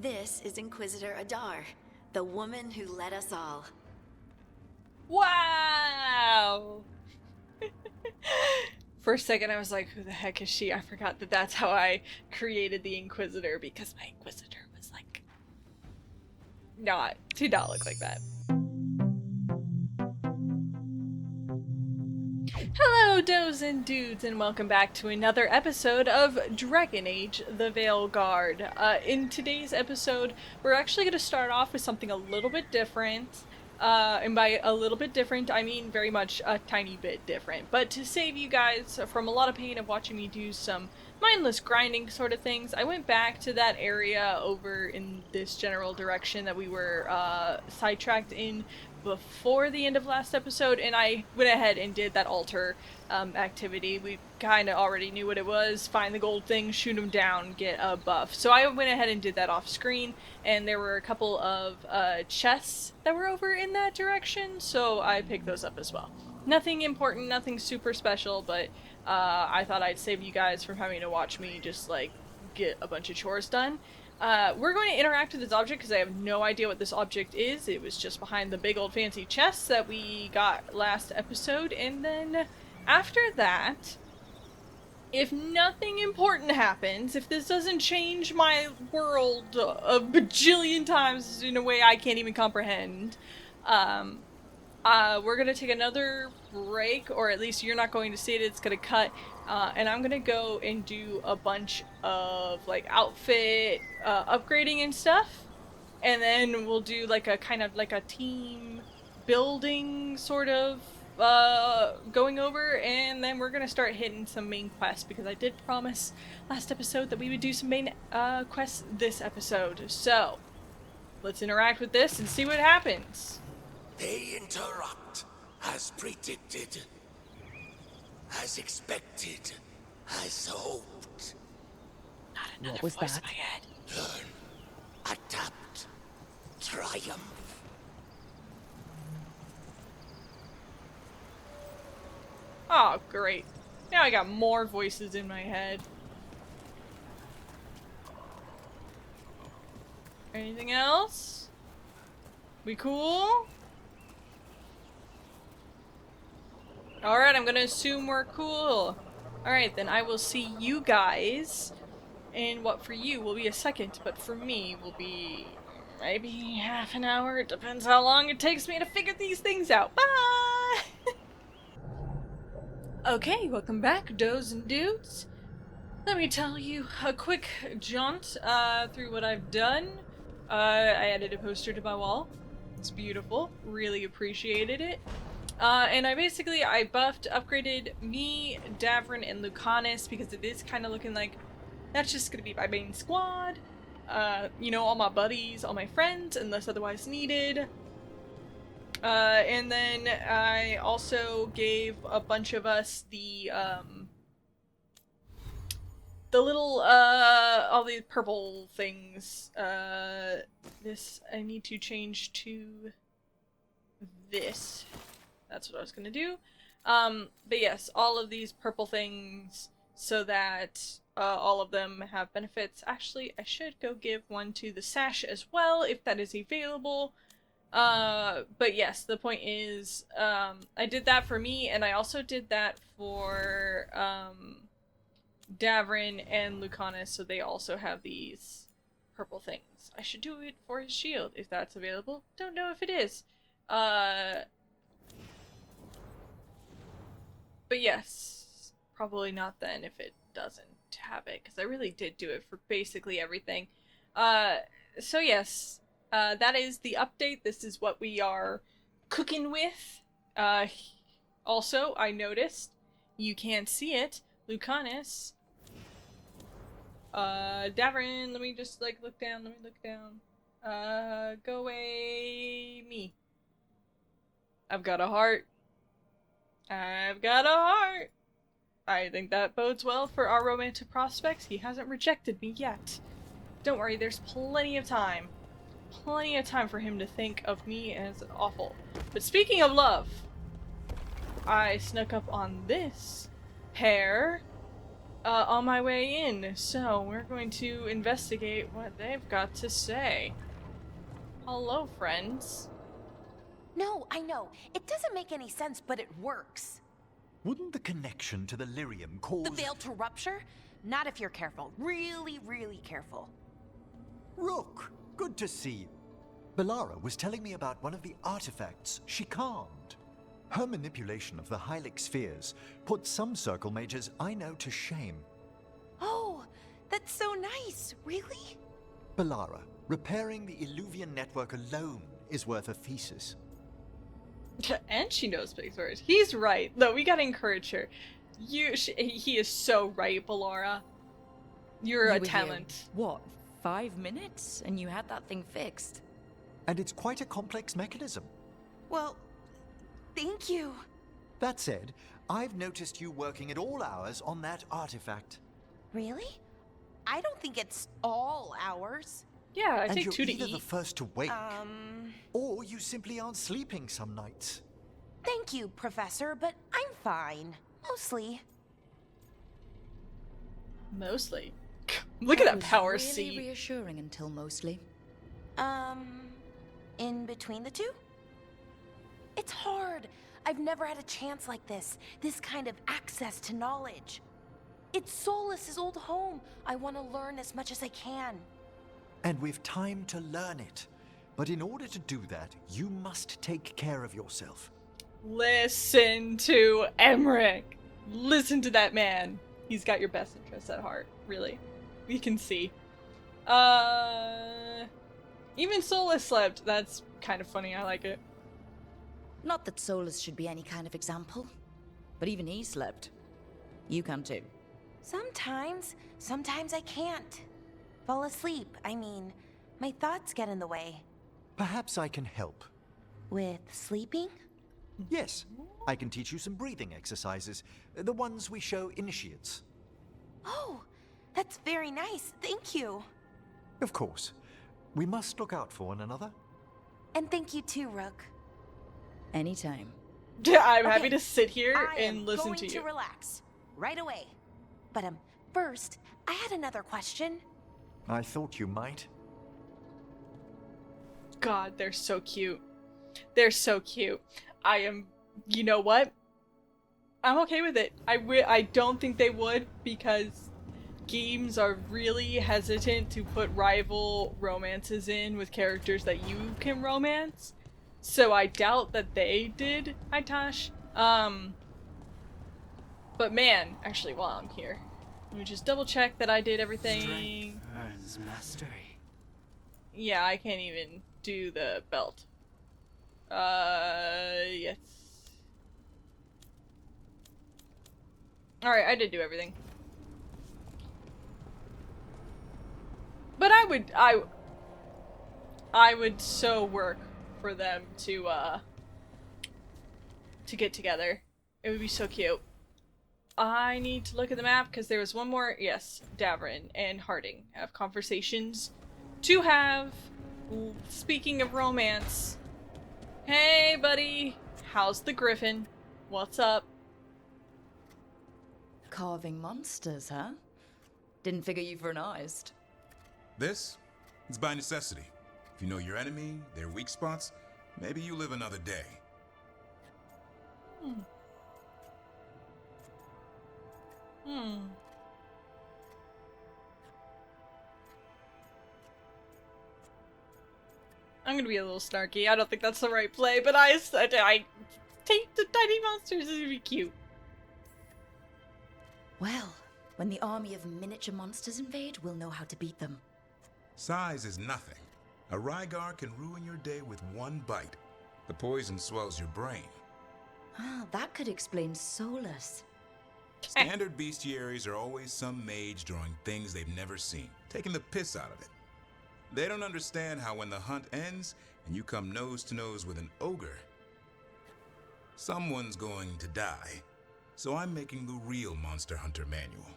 This is Inquisitor ADAAR, the woman who led us all. Wow! For a second I was like, who the heck is she? I forgot that that's how I created the Inquisitor, because my Inquisitor was like, did not look like that. Hello, does and dudes, and welcome back to another episode of Dragon Age: The Veilguard. In today's episode, we're actually going to start off with something a little bit different. And by a little bit different, I mean very much a tiny bit different. But to save you guys from a lot of pain of watching me do some mindless grinding sort of things, I went back to that area over in this general direction that we were sidetracked in before the end of last episode, and I went ahead and did that altar activity. We kind of already knew what it was: find the gold thing, shoot him down, get a buff. So I went ahead and did that off screen, and there were a couple of chests that were over in that direction, so I picked those up as well. Nothing important, nothing super special, but I thought I'd save you guys from having to watch me just like get a bunch of chores done. We're going to interact with this object because I have no idea what this object is. It was just behind the big old fancy chest that we got last episode, and then after that, if nothing important happens, if this doesn't change my world a bajillion times in a way I can't even comprehend, we're going to take another break, or at least you're not going to see it, it's going to cut, and I'm going to go and do a bunch of, like, outfit upgrading and stuff, and then we'll do, like, a kind of, like, a team building sort of going over, and then we're going to start hitting some main quests, because I did promise last episode that we would do some main quests this episode. So, let's interact with this and see what happens. They interrupt, as predicted, as expected, as hoped. Not another What was voice that? in my head. Learn, adapt, triumph. Oh, great. Now I got more voices in my head. Anything else? We cool? Alright, I'm gonna assume we're cool. Alright, then I will see you guys in what for you will be a second, but for me will be maybe half an hour. It depends how long it takes me to figure these things out. Bye! Okay, welcome back, does and dudes. Let me tell you a quick jaunt through what I've done. I added a poster to my wall. It's beautiful. Really appreciated it. And I buffed, upgraded me, Davrin, and Lucanus, because it is kind of looking like that's just gonna be my main squad. You know, all my buddies, all my friends, unless otherwise needed. And then I also gave a bunch of us the little, all these purple things. This, I need to change to this. That's what I was gonna do. But yes, all of these purple things so that all of them have benefits. Actually, I should go give one to the sash as well, if that is available. But yes, the point is, I did that for me, and I also did that for, Davrin and Lucanus, so they also have these purple things. I should do it for his shield, if that's available. Don't know if it is. But yes, probably not then if it doesn't have it, because I really did do it for basically everything. So yes, that is the update. This is what we are cooking with. Also, I noticed, you can't see it, Lucanus. Davrin, let me just, like, look down, go away, me. I've got a heart. I think that bodes well for our romantic prospects. He hasn't rejected me yet. Don't worry, there's plenty of time. Plenty of time for him to think of me as awful. But speaking of love, I snuck up on this pair on my way in, so we're going to investigate what they've got to say. Hello, friends. No, I know. It doesn't make any sense, but it works. Wouldn't the connection to the lyrium cause... The veil to rupture? Not if you're careful. Really, really careful. Rook, good to see you. Bellara was telling me about one of the artifacts she calmed. Her manipulation of the Hylic spheres put some circle mages I know to shame. Oh, that's so nice. Really? Bellara, repairing the Illuvian network alone is worth a thesis. And she knows big words. He's right. No, we gotta encourage her. He is so right, Bellara. You're You a were here, talent. what, 5 minutes? And you had that thing fixed? And it's quite a complex mechanism. Well, thank you. That said, I've noticed you working at all hours on that artifact. Really? I don't think it's all hours. Yeah, I And take you're 2 to either the eat. first to wake, or you simply aren't sleeping some nights. Thank you, Professor, but I'm fine. Mostly. Mostly. Look at that was power really seat. reassuring until mostly. In between the two? It's hard. I've never had a chance like this kind of access to knowledge. It's Solas's old home. I want to learn as much as I can. And we've time to learn it. But in order to do that, you must take care of yourself. Listen to Emmerich. Listen to that man. He's got your best interests at heart, really. We can see. Even Solus slept. That's kind of funny. I like it. Not that Solus should be any kind of example, but even he slept. You can too. Sometimes I can't. Fall asleep. I mean, my thoughts get in the way. Perhaps I can help. With sleeping? Yes, I can teach you some breathing exercises, the ones we show initiates. Oh, that's very nice. Thank you. Of course. We must look out for one another. And thank you too, Rook. Anytime. I'm happy Okay, to sit here I and am listen going to to you. relax right away. But first, I had another question. I thought you might. God, they're so cute. They're so cute. You know what? I'm okay with it. I don't think they would, because games are really hesitant to put rival romances in with characters that you can romance. So I doubt that they did, Aitash. But man, actually, while I'm here, let me just double check that I did everything. Earns mastery. Yeah, I can't even do the belt. Yes. Alright, I did do everything. But I would so work for them to get together. It would be so cute. I need to look at the map because there was one more. Yes, Davrin and Harding have conversations to have. Speaking of romance, hey buddy, how's the griffin? What's up? Carving monsters, huh? Didn't figure you for an artist. This? It's by necessity. If you know your enemy, their weak spots, maybe you live another day. I'm gonna be a little snarky. I don't think that's the right play, but I take the tiny monsters. It would be cute. Well, when the army of miniature monsters invade, we'll know how to beat them. Size is nothing. A Rygar can ruin your day with one bite. The poison swells your brain. Ah, that could explain Solus. Standard bestiaries are always some mage drawing things they've never seen, taking the piss out of it. They don't understand how when the hunt ends and you come nose to nose with an ogre, someone's going to die. So I'm making the real Monster Hunter manual.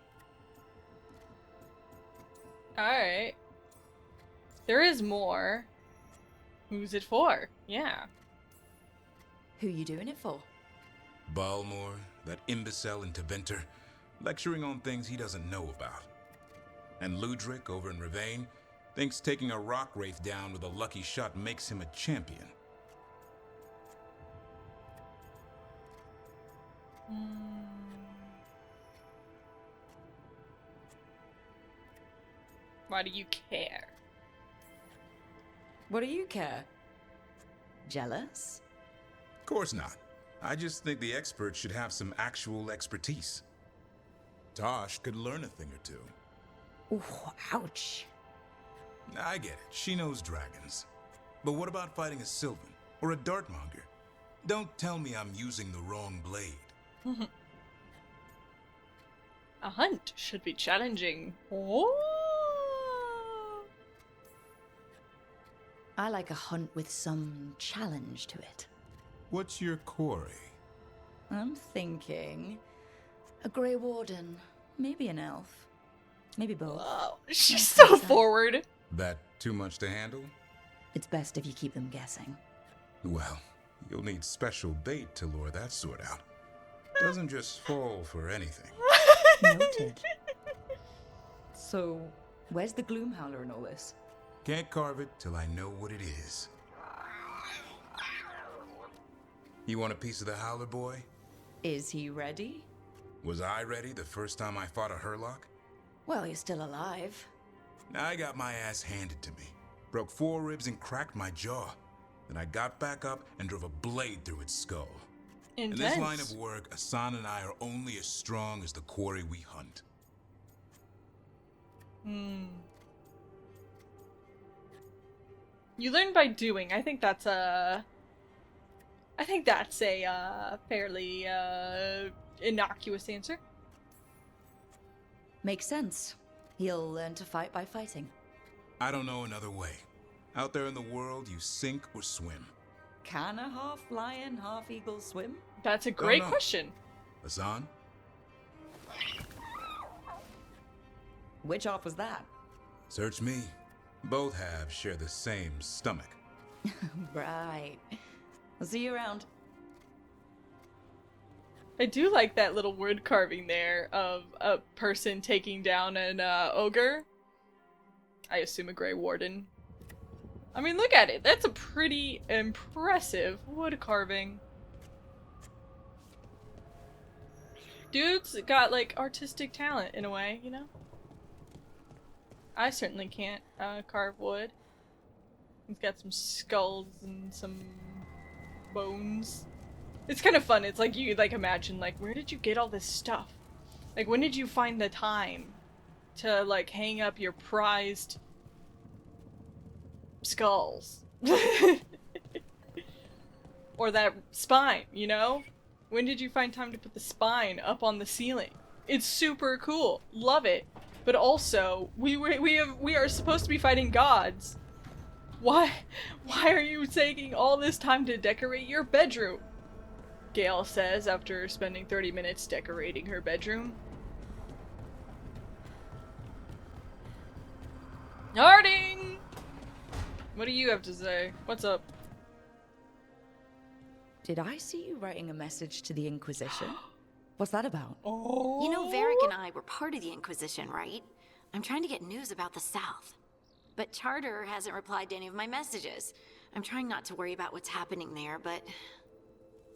Alright. There is more. Who's it for? Yeah. Who you doing it for? Balmor, that imbecile interventor, lecturing on things he doesn't know about. And Ludric over in Ravane thinks taking a rock wraith down with a lucky shot makes him a champion. Why do you care? What do you care? Jealous? Of course not. I just think the expert should have some actual expertise. Tosh could learn a thing or two. Ooh, ouch. I get it. She knows dragons. But what about fighting a Sylvan or a Dartmonger? Don't tell me I'm using the wrong blade. A hunt should be challenging. Oh. I like a hunt with some challenge to it. What's your quarry? I'm thinking a Grey Warden, maybe an elf, maybe both. Whoa, she's so forward. That too much to handle? It's best if you keep them guessing. Well, you'll need special bait to lure that sort out. Doesn't just fall for anything. Noted. So, where's the Gloomhowler in all this? Can't carve it till I know what it is. You want a piece of the Howler boy? Is he ready? Was I ready the first time I fought a Hurlock? Well, you're still alive. I got my ass handed to me. Broke 4 ribs and cracked my jaw. Then I got back up and drove a blade through its skull. Intense. In this line of work, Asan and I are only as strong as the quarry we hunt. You learn by doing. I think that's a fairly innocuous answer. Makes sense. He'll learn to fight by fighting. I don't know another way. Out there in the world, you sink or swim. Can a half lion, half eagle swim? That's a great no. question. Asan? Which half was that? Search me. Both halves share the same stomach. Right. I'll see you around. I do like that little wood carving there of a person taking down an ogre. I assume a Grey Warden. I mean, look at it. That's a pretty impressive wood carving. Dude's got, like, artistic talent in a way, you know? I certainly can't carve wood. He's got some skulls and some bones. It's kind of fun. It's like you like imagine like where did you get all this stuff? Like when did you find the time to like hang up your prized skulls? Or that spine, you know? When did you find time to put the spine up on the ceiling? It's super cool. Love it. But also, we are supposed to be fighting gods. Why are you taking all this time to decorate your bedroom? Gale says after spending 30 minutes decorating her bedroom. Harding! What do you have to say? What's up? Did I see you writing a message to the Inquisition? What's that about? Oh. You know, Varric and I were part of the Inquisition, right? I'm trying to get news about the South. But Charter hasn't replied to any of my messages. I'm trying not to worry about what's happening there, but...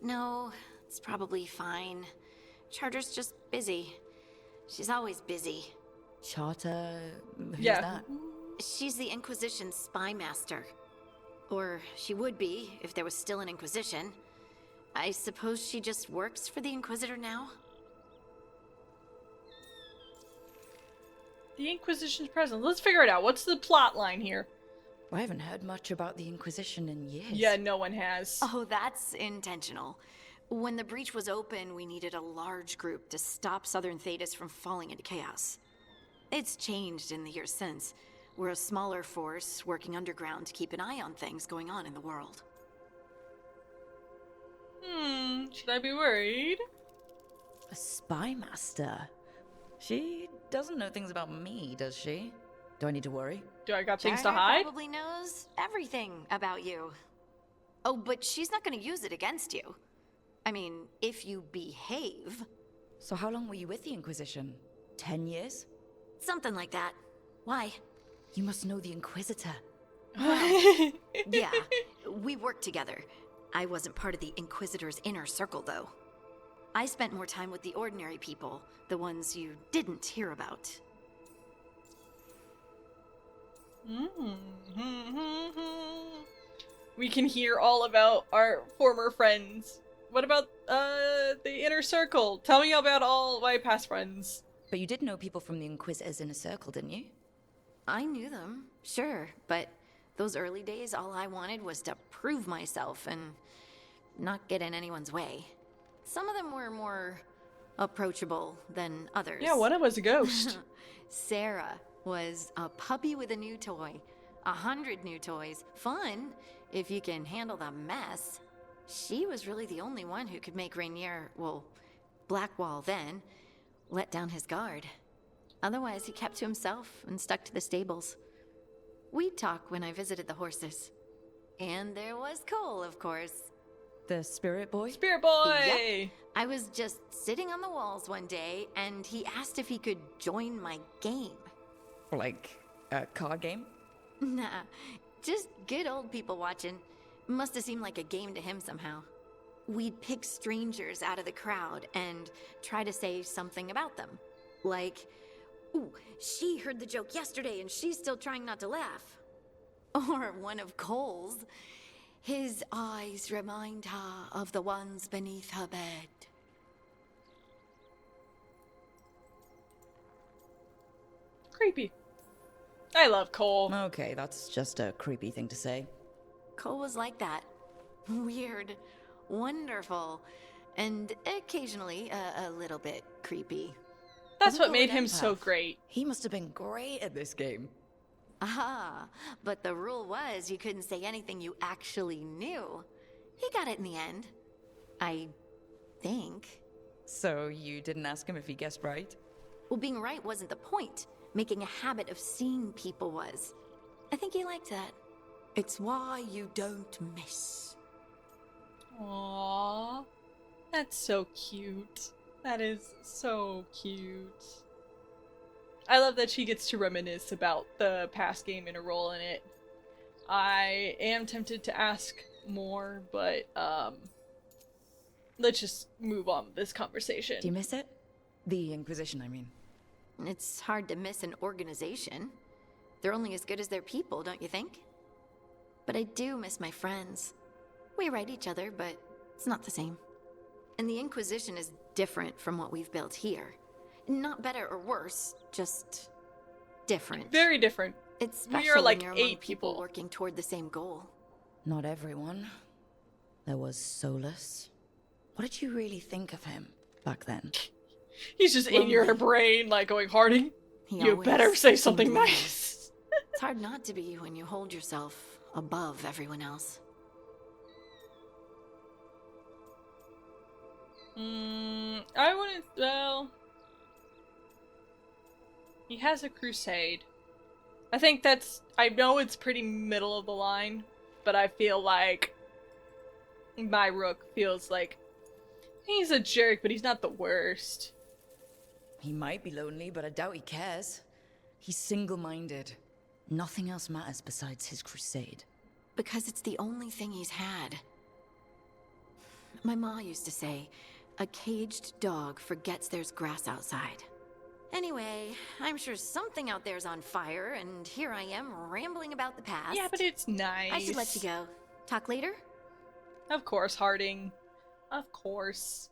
No, it's probably fine. Charter's just busy. She's always busy. Charter? Who's Yeah. that? She's the Inquisition's spy master. Or she would be, if there was still an Inquisition. I suppose she just works for the Inquisitor now? The Inquisition's present. Let's figure it out. What's the plot line here? I haven't heard much about the Inquisition in years. Yeah, no one has. Oh, that's intentional. When the breach was open, we needed a large group to stop Southern Thedas from falling into chaos. It's changed in the years since. We're a smaller force working underground to keep an eye on things going on in the world. Should I be worried? A spy master? She doesn't know things about me, does she? Do I need to worry? Do I got things to Charter hide? probably knows everything about you. Oh, but she's not going to use it against you. I mean, if you behave. So how long were you with the Inquisition? 10 years? Something like that. Why? You must know the Inquisitor. Yeah, we worked together. I wasn't part of the Inquisitor's inner circle, though. I spent more time with the ordinary people, the ones you didn't hear about. We can hear all about our former friends. What about, the inner circle? Tell me about all my past friends. But you did know people from the Inquisitor's inner circle, didn't you? I knew them, sure, but those early days, all I wanted was to prove myself and not get in anyone's way. Some of them were more approachable than others. Yeah, one of us a ghost. Sarah was a puppy with a new toy. 100 new toys. Fun, if you can handle the mess. She was really the only one who could make Rainier, well, Blackwall then, let down his guard. Otherwise, he kept to himself and stuck to the stables. We'd talk when I visited the horses. And there was Cole, of course. The Spirit Boy? Spirit Boy! Yep. I was just sitting on the walls one day, and he asked if he could join my game. Like a card game? Nah, just good old people watching. Must have seemed like a game to him somehow. We'd pick strangers out of the crowd and try to say something about them. Like, ooh, she heard the joke yesterday and she's still trying not to laugh. Or one of Cole's. His eyes remind her of the ones beneath her bed. Creepy. I love Cole. Okay, that's just a creepy thing to say. Cole was like that. Weird, wonderful, and occasionally a little bit creepy. That's what Cole made an him so empath? great. He must have been great at this game. Ah, but the rule was you couldn't say anything you actually knew. He got it in the end. I think. So you didn't ask him if he guessed right? Well, being right wasn't the point. Making a habit of seeing people was. I think he liked that. It's why you don't miss. Aww. That's so cute. That is so cute. I love that she gets to reminisce about the past game and a role in it. I am tempted to ask more, but let's just move on with this conversation. Do you miss it? The Inquisition, I mean. It's hard to miss an organization. They're only as good as their people, don't you think? But I do miss my friends. We write each other, but it's not the same. And the Inquisition is different from what we've built here. Not better or worse, just different. Very different. It's We are special like when you're among 8 people. working toward the same goal. Not everyone. There was Solus. What did you really think of him back then? He's just in your Lonely. brain, like going, Harding, He you always better say seemed something lonely. nice. It's hard not to be when you hold yourself above everyone else. I wouldn't, well... He has a crusade. I think that's, I know it's pretty middle of the line, but I feel like my Rook feels like he's a jerk, but he's not the worst. He might be lonely, but I doubt he cares. He's single-minded. Nothing else matters besides his crusade. Because it's the only thing he's had. My ma used to say, a caged dog forgets there's grass outside. Anyway, I'm sure something out there's on fire, and here I am rambling about the past. Yeah, but it's nice. I should let you go. Talk later? Of course, Harding. Of course.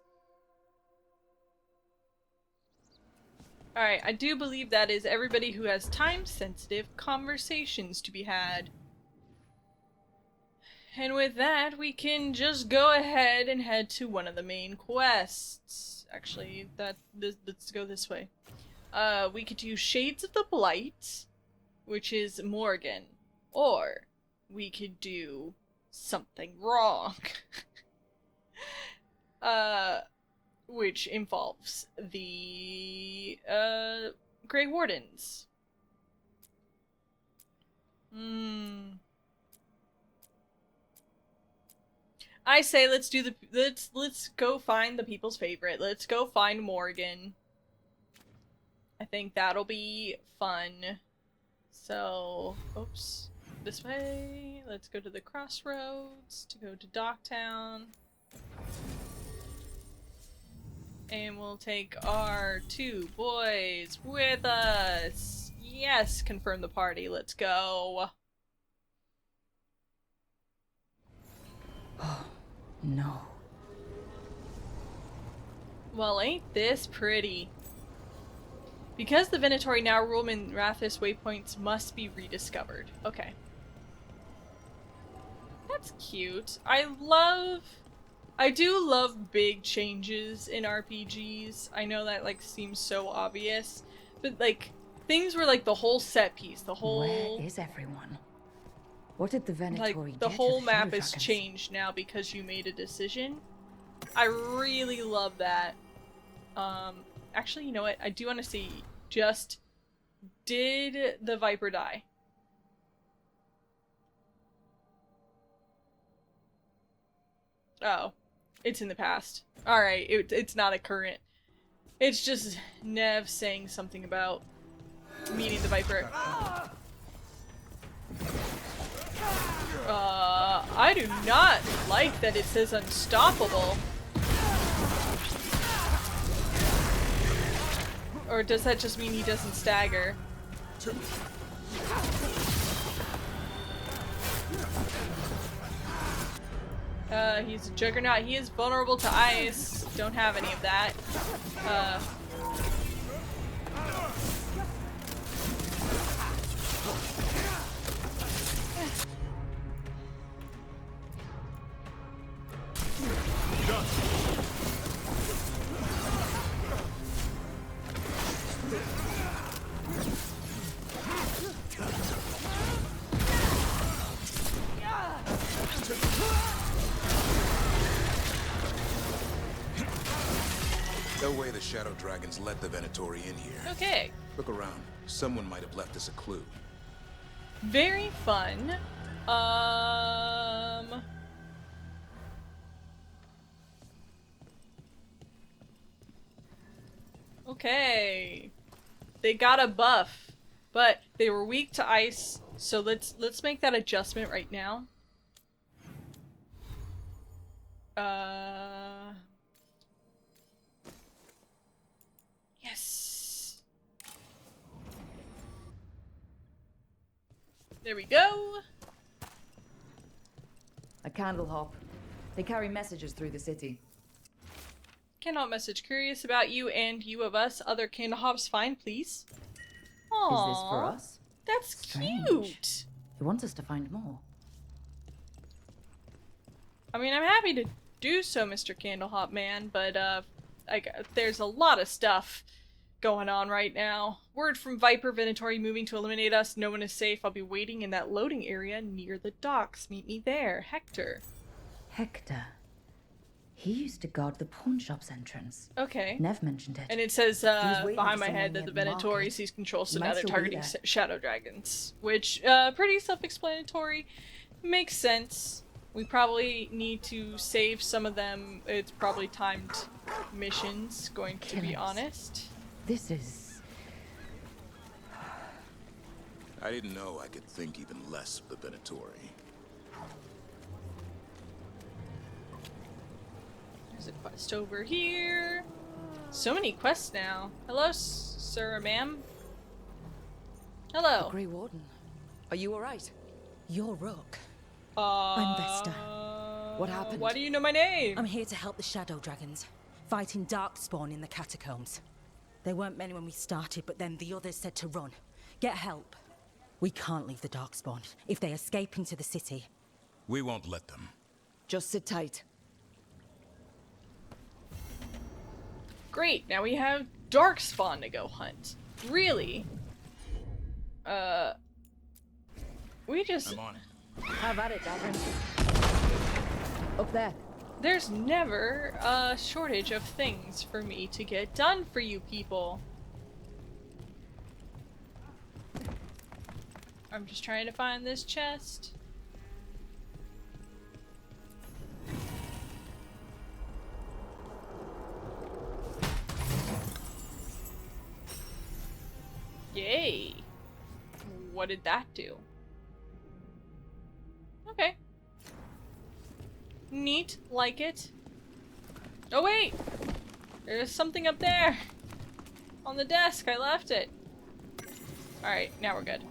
Alright, I do believe that is everybody who has time-sensitive conversations to be had. And with that, we can just go ahead and head to one of the main quests. Actually, let's go this way. We could do Shades of the Blight, which is Morgan. Or we could do Something Wrong. Which involves the Grey Wardens. I say let's do let's go find the people's favorite. Let's go find Morgan. I think that'll be fun. So, oops. This way. Let's go to the crossroads to go to Docktown. And we'll take our 2 boys with us. Yes, confirm the party. Let's go. Oh, no. Well, ain't this pretty? Because the Venatori now rule Minrathous, waypoints must be rediscovered. Okay. That's cute. I do love big changes in RPGs. I know that, like, seems so obvious. But, like, things were, like, the whole set piece, the whole... Where is everyone? What did the Venatori like, the get whole of the map Shadow is Dragons? changed now because you made a decision. I really love that. Actually, you know what? I do want to see, just... Did the Viper die? Oh. It's in the past. Alright, it's not a current. It's just Nev saying something about meeting the Viper. I do not like that it says unstoppable. Or does that just mean he doesn't stagger? He's a juggernaut. He is vulnerable to ice. Don't have any of that. No way the Shadow Dragons let the Venatori in here. Okay. Look around. Someone might have left us a clue. Very fun. Okay. They got a buff, but they were weak to ice, so let's make that adjustment right now. Yes. There we go. A candle hop. They carry messages through the city. Cannot message. Curious about you and you of us. Other candle hops find, please. Aww. Is this for us? That's Strange. cute. He wants us to find more. I mean, I'm happy to do so, Mr. Candlehop Man, but, there's a lot of stuff going on right now. Word from Viper, Venatori moving to eliminate us. No one is safe. I'll be waiting in that loading area near the docks. Meet me there. Hector. Hector. He used to guard the pawn shop's entrance. Okay. Nev mentioned it. And it says, waiting behind for my head that someone the near the Venatori market. sees control, so He now might they're still be targeting there. Shadow Dragons. Which, pretty self-explanatory. Makes sense. We probably need to save some of them. It's probably timed missions, going to be Killings. honest. This is... I didn't know I could think even less of the Venatori. There's a quest over here. So many quests now. Hello, sir or ma'am. Hello. Grey Warden. Are you alright? You're Rook. I'm Vesta. What happened? Why do you know my name? I'm here to help the Shadow Dragons, fighting Darkspawn in the catacombs. There weren't many when we started, but then the others said to run. Get help. We can't leave the Darkspawn. If they escape into the city, We won't let them. Just sit tight. Great, now we have Darkspawn to go hunt. Really? We just... I'm on it. Have at it, Davin. Up there. There's never a shortage of things for me to get done for you people. I'm just trying to find this chest. Yay. What did that do? Okay. Neat. Like it. Oh wait! There's something up there! On the desk, I left it. Alright, now we're good.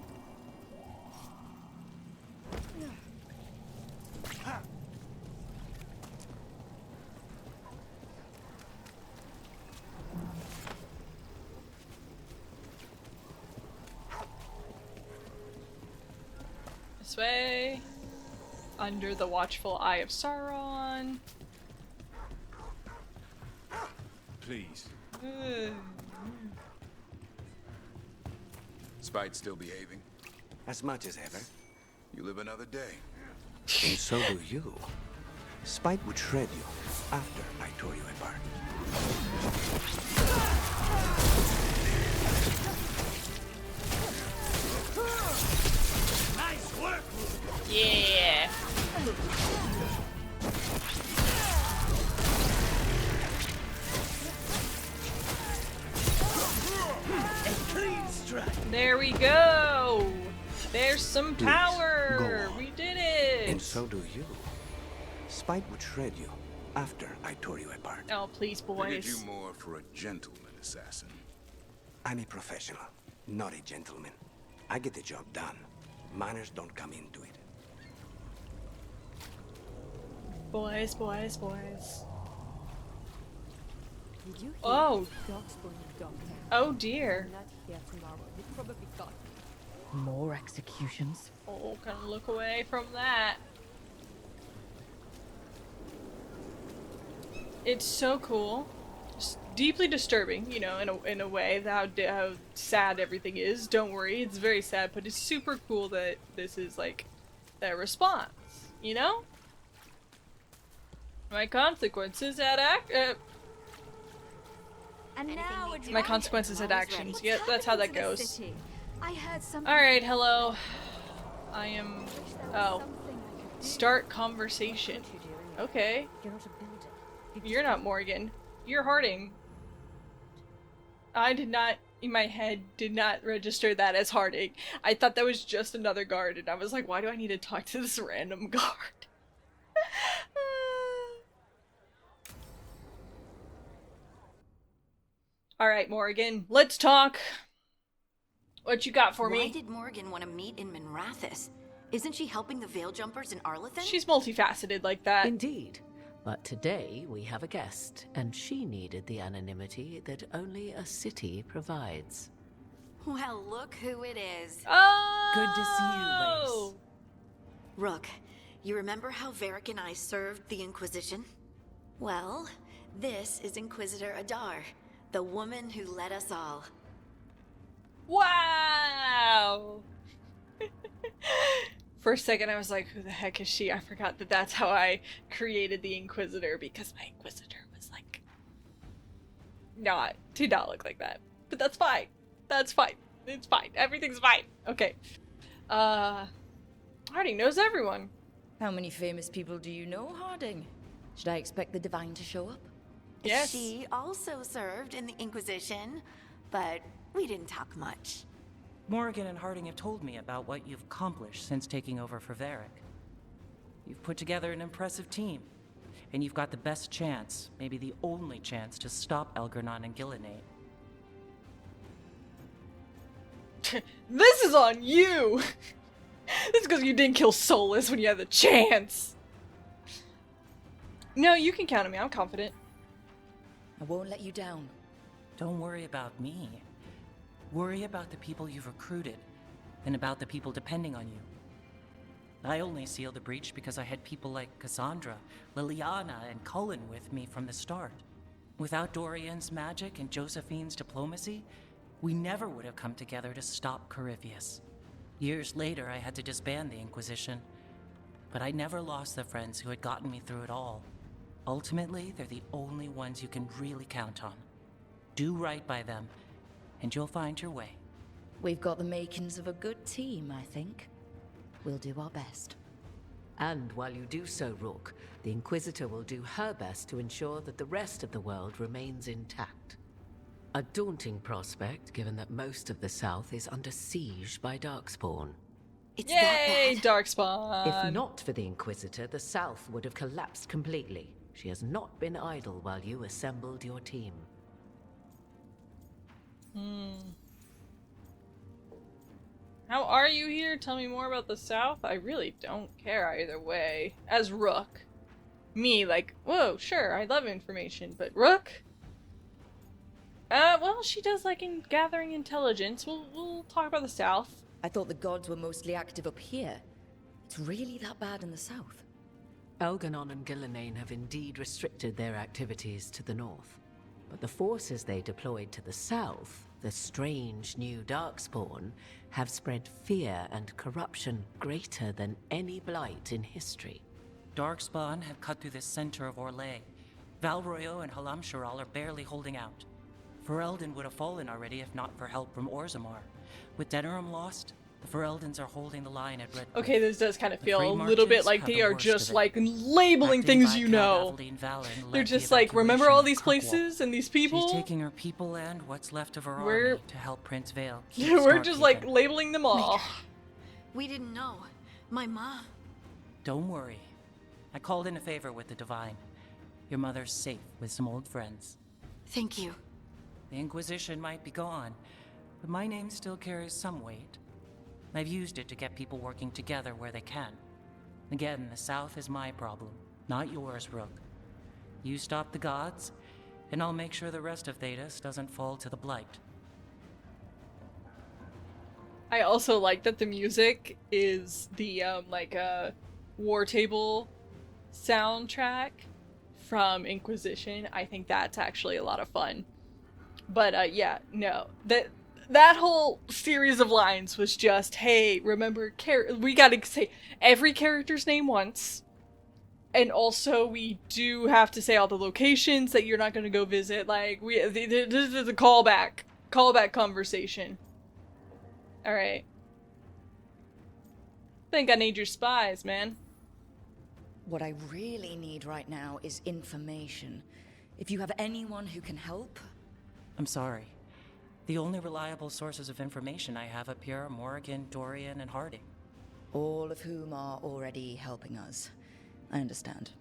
This way. Under the watchful eye of Sauron. Please. Spite still behaving? As much as ever. You live another day. And so do you. Spite would shred you after I tore you apart. Nice work! Yeah! There we go! There's some power! We did it! And so do you. Spite would shred you after I tore you apart. Oh, please, Figured you boys. more for a gentleman assassin. I'm a professional, not a gentleman. I get the job done. Manners don't come into it. Boys, boys, boys. Did you hear? Oh! Darkspawn doctor. Oh dear. Not here tomorrow. You probably got More executions. Oh, gonna look away from that. It's so cool. Just deeply disturbing, you know, in a way, how sad everything is. Don't worry, it's very sad, but it's super cool that this is, like, their response, you know? My consequences had my consequences had actions. Yep, that's how that goes. I heard something. Alright, hello. I am... Oh. Start conversation. Okay. You're not a builder. You're not Morgan. You're Harding. I did not, in my head, did not register that as Harding. I thought that was just another guard, and I was like, why do I need to talk to this random guard? Alright, Morgan, let's talk. What you got for Why me? did Morgan want to meet in Minrathous? Isn't she helping the Veil Jumpers in Arlathan? She's multifaceted like that. Indeed. But today we have a guest, and she needed the anonymity that only a city provides. Well, look who it is. Oh! Good to see you, Lace. Rook, you remember how Varric and I served the Inquisition? Well, this is Inquisitor ADAAR, the woman who led us all. Wow! For a second I was like, who the heck is she? I forgot that that's how I created the Inquisitor, because my Inquisitor was like... did not look like that. But that's fine. That's fine. It's fine. Everything's fine. Okay. Harding knows everyone. How many famous people do you know, Harding? Should I expect the Divine to show up? Yes. She also served in the Inquisition, but we didn't talk much. Morgan and Harding have told me about what you've accomplished since taking over for Varric. You've put together an impressive team, and you've got the best chance, maybe the only chance, to stop Elgernon and Gillenate. This is on you! This is because you didn't kill Solus when you had the chance. No, you can count on me. I'm confident. I won't let you down. Don't worry about me. Worry about the people you've recruited, and about the people depending on you. I only sealed the breach because I had people like Cassandra, Liliana, and Cullen with me from the start. Without Dorian's magic and Josephine's diplomacy, we never would have come together to stop Corypheus. Years later, I had to disband the Inquisition, but I never lost the friends who had gotten me through it all. Ultimately, they're the only ones you can really count on. Do right by them, and you'll find your way. We've got the makings of a good team, I think. We'll do our best. And while you do so, Rook, the Inquisitor will do her best to ensure that the rest of the world remains intact. A daunting prospect, given that most of the South is under siege by Darkspawn. It's Yay, that bad. Darkspawn! If not for the Inquisitor, the South would have collapsed completely. She has not been idle while you assembled your team. How are you here? Tell me more about the South. I really don't care either way. As Rook. Me, like, whoa, sure, I love information, but Rook? Well, she does like in gathering intelligence. We'll talk about the South. I thought the gods were mostly active up here. It's really that bad in the south. Elganon and Gillenane have indeed restricted their activities to the north. But the forces they deployed to the south, the strange new Darkspawn, have spread fear and corruption greater than any blight in history. Darkspawn have cut through the center of Orlais. Valroyo and Halamsharal are barely holding out. Ferelden would have fallen already if not for help from Orzammar. With Denerim lost, the Fereldans are holding the line at Red Cliff. Okay, this does kind of The feel Free a little bit Marches like have they the are worst just of it. like labeling Acting things by you Count know. Aveline Valen They're led just the like, remember evacuation all of these Kirkwall. places and these She's people? taking her people and what's left of her We're- army to help Prince Vale keep We're just like Starkhaven. labeling them all. We didn't know. My mom. Don't worry. I called in a favor with the Divine. Your mother's safe with some old friends. Thank you. The Inquisition might be gone, but my name still carries some weight. I've used it to get people working together where they can. Again, the South is my problem, not yours, Rook. You stop the gods, and I'll make sure the rest of Thedas doesn't fall to the Blight. I also like that the music is the war table soundtrack from Inquisition. I think that's actually a lot of fun. But yeah, no. That whole series of lines was just, hey, remember, we gotta say every character's name once. And also, we do have to say all the locations that you're not gonna go visit. Like, this is a callback conversation. Alright. Think I need your spies, man. What I really need right now is information. If you have anyone who can help... I'm sorry. The only reliable sources of information I have up here are Morrigan, Dorian, and Harding. All of whom are already helping us. I understand.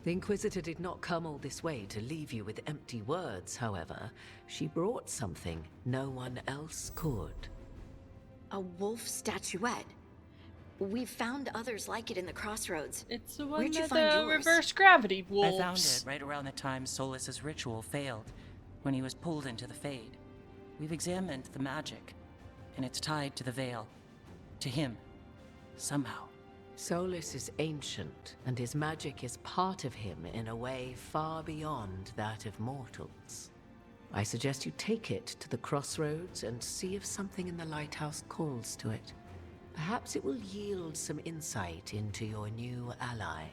The Inquisitor did not come all this way to leave you with empty words, however. She brought something no one else could. A wolf statuette. We've found others like it in the crossroads. It's the one Where'd you that find the yours? reverse gravity wolves. I found it right around the time Solus's ritual failed, when he was pulled into the Fade. We've examined the magic, and it's tied to the Veil. To him. Somehow. Solus is ancient, and his magic is part of him in a way far beyond that of mortals. I suggest you take it to the crossroads and see if something in the lighthouse calls to it. Perhaps it will yield some insight into your new ally.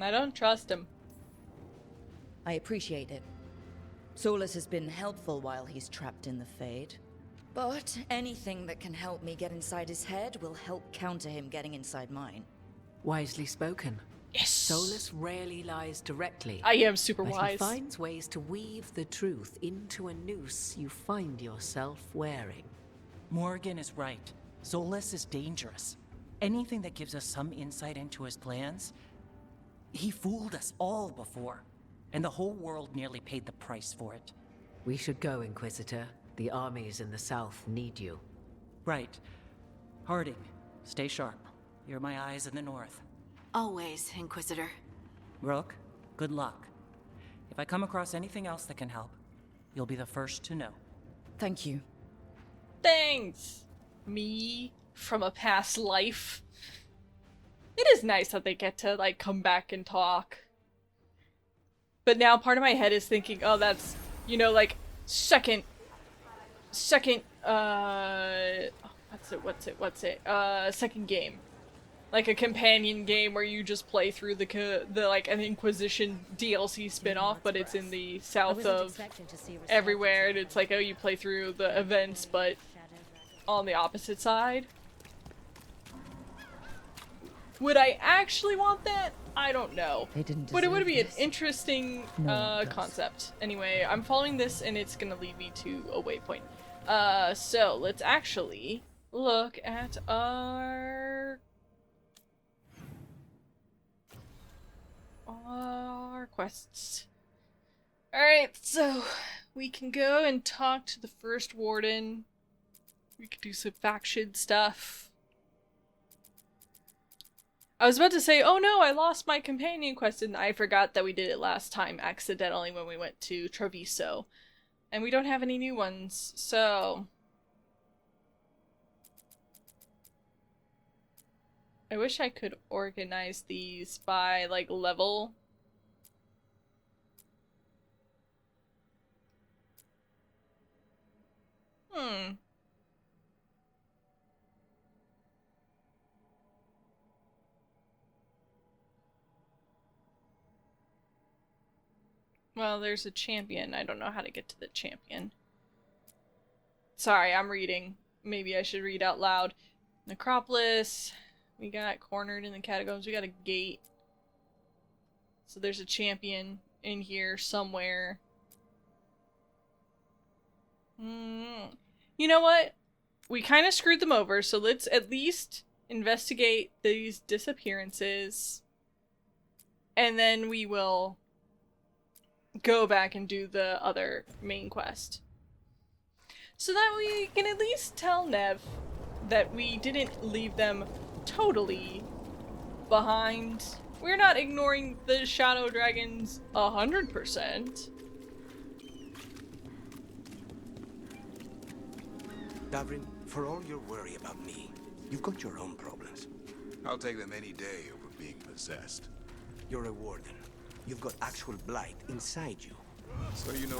I don't trust him. I appreciate it. Solus has been helpful while he's trapped in the Fade. But anything that can help me get inside his head will help counter him getting inside mine. Wisely spoken. Yes! Solus rarely lies directly. I am super but wise. he finds ways to weave the truth into a noose you find yourself wearing. Morrigan is right. Solus is dangerous. Anything that gives us some insight into his plans... He fooled us all before, and the whole world nearly paid the price for it. We should go, Inquisitor. The armies in the south need you. Right. Harding, stay sharp. You're my eyes in the north. Always, Inquisitor. Rook, good luck. If I come across anything else that can help, you'll be the first to know. Thank you. Thanks! Me from a past life. It is nice that they get to, like, come back and talk. But now part of my head is thinking, oh, that's, you know, like, second, second game. Like a companion game where you just play through the like, an Inquisition DLC spin-off, but it's in the south of everywhere, and it's like, oh, you play through the events, but on the opposite side. Would I actually want that? I don't know. They didn't But it would deserve be an this. interesting No one does. concept. Anyway, I'm following this and it's gonna lead me to a waypoint. So let's actually look at our quests. Alright, so we can go and talk to the first warden. We could do some faction stuff. I was about to say, oh no, I lost my companion quest, and I forgot that we did it last time accidentally when we went to Treviso. And we don't have any new ones, so... I wish I could organize these by, like, level. Well, there's a champion. I don't know how to get to the champion. Sorry, I'm reading. Maybe I should read out loud. Necropolis. We got cornered in the catacombs. We got a gate. So there's a champion in here somewhere. You know what? We kind of screwed them over, so let's at least investigate these disappearances. And then we will go back and do the other main quest. So that we can at least tell Nev that we didn't leave them totally behind. We're not ignoring the shadow dragons 100%. Davrin, for all your worry about me, you've got your own problems. I'll take them any day over being possessed. You're a warden. You've got actual blight inside you. So you know...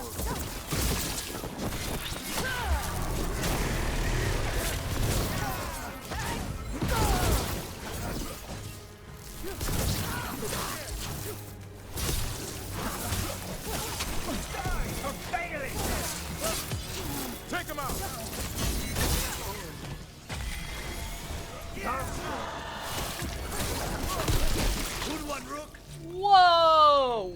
Take him out! Good one, Rook! Whoa!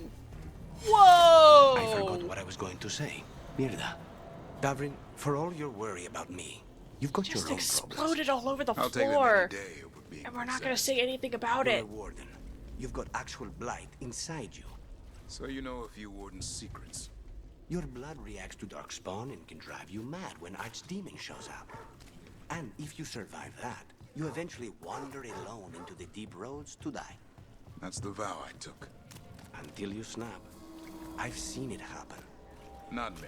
Whoa! I forgot what I was going to say. Mirda. Davrin, for all your worry about me, you've got your own problems. Exploded all over the I'll take them floor. any day over being And we're not possessed. gonna say anything about You're it. a warden. You've got actual blight inside you. So you know a few warden's secrets. Your blood reacts to darkspawn and can drive you mad when Archdemon shows up. And if you survive that, you eventually wander alone into the deep roads to die. That's the vow I took. Until you snap. I've seen it happen. Not me.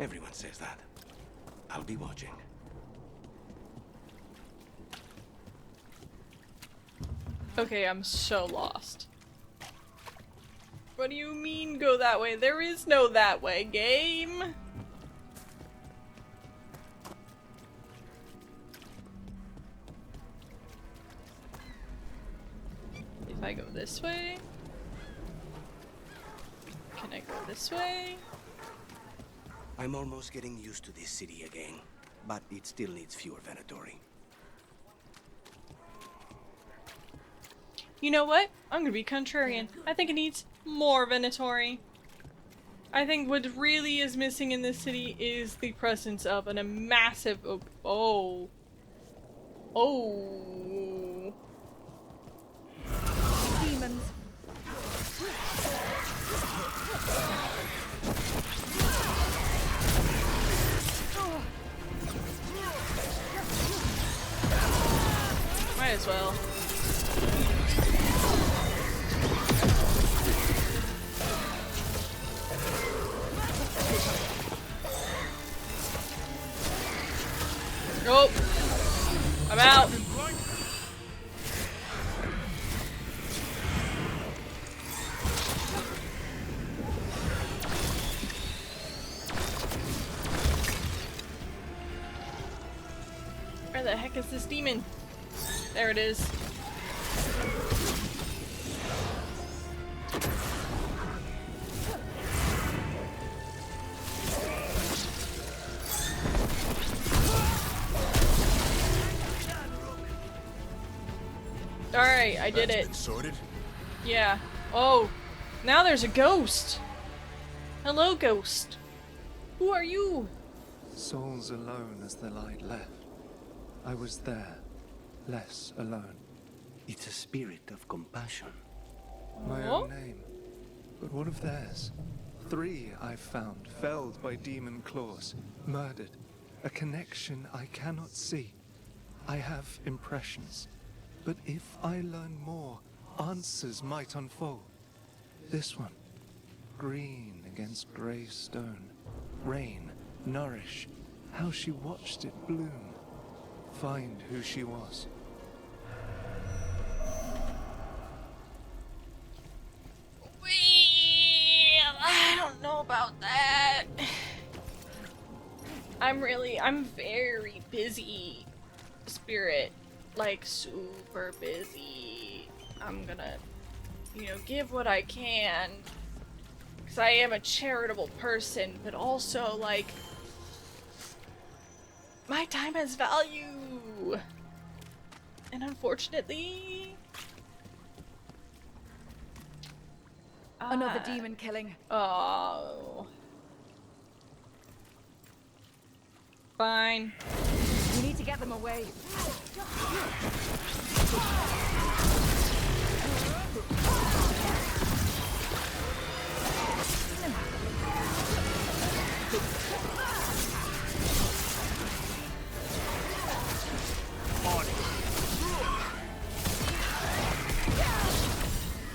Everyone says that. I'll be watching. Okay, I'm so lost. What do you mean go that way? There is no that way, game! If I go this way... Can I go this way? I'm almost getting used to this city again, but it still needs fewer Venatori. You know what? I'm gonna be contrarian. I think it needs more Venatori. I think what really is missing in this city is the presence of a massive... Oh. Demons. Might as well. Oh! I'm out! Where the heck is this demon? There it is. alright, I did That's it. been sorted. Yeah. Oh, now there's a ghost. Hello, ghost. Who are you? Souls alone as the light left. I was there, less alone. It's a spirit of compassion. My Oh? own name, but what of theirs? 3 I've found, felled by demon claws, murdered. A connection I cannot see. I have impressions, but if I learn more, answers might unfold. This one, green against grey stone. Rain, nourish, how she watched it bloom. Find who she was. Well, I don't know about that. I'm very busy, Spirit. Like, super busy. I'm gonna, give what I can. Because I am a charitable person, but also, like, my time has value. And unfortunately... Another demon killing. Oh. Fine. We need to get them away.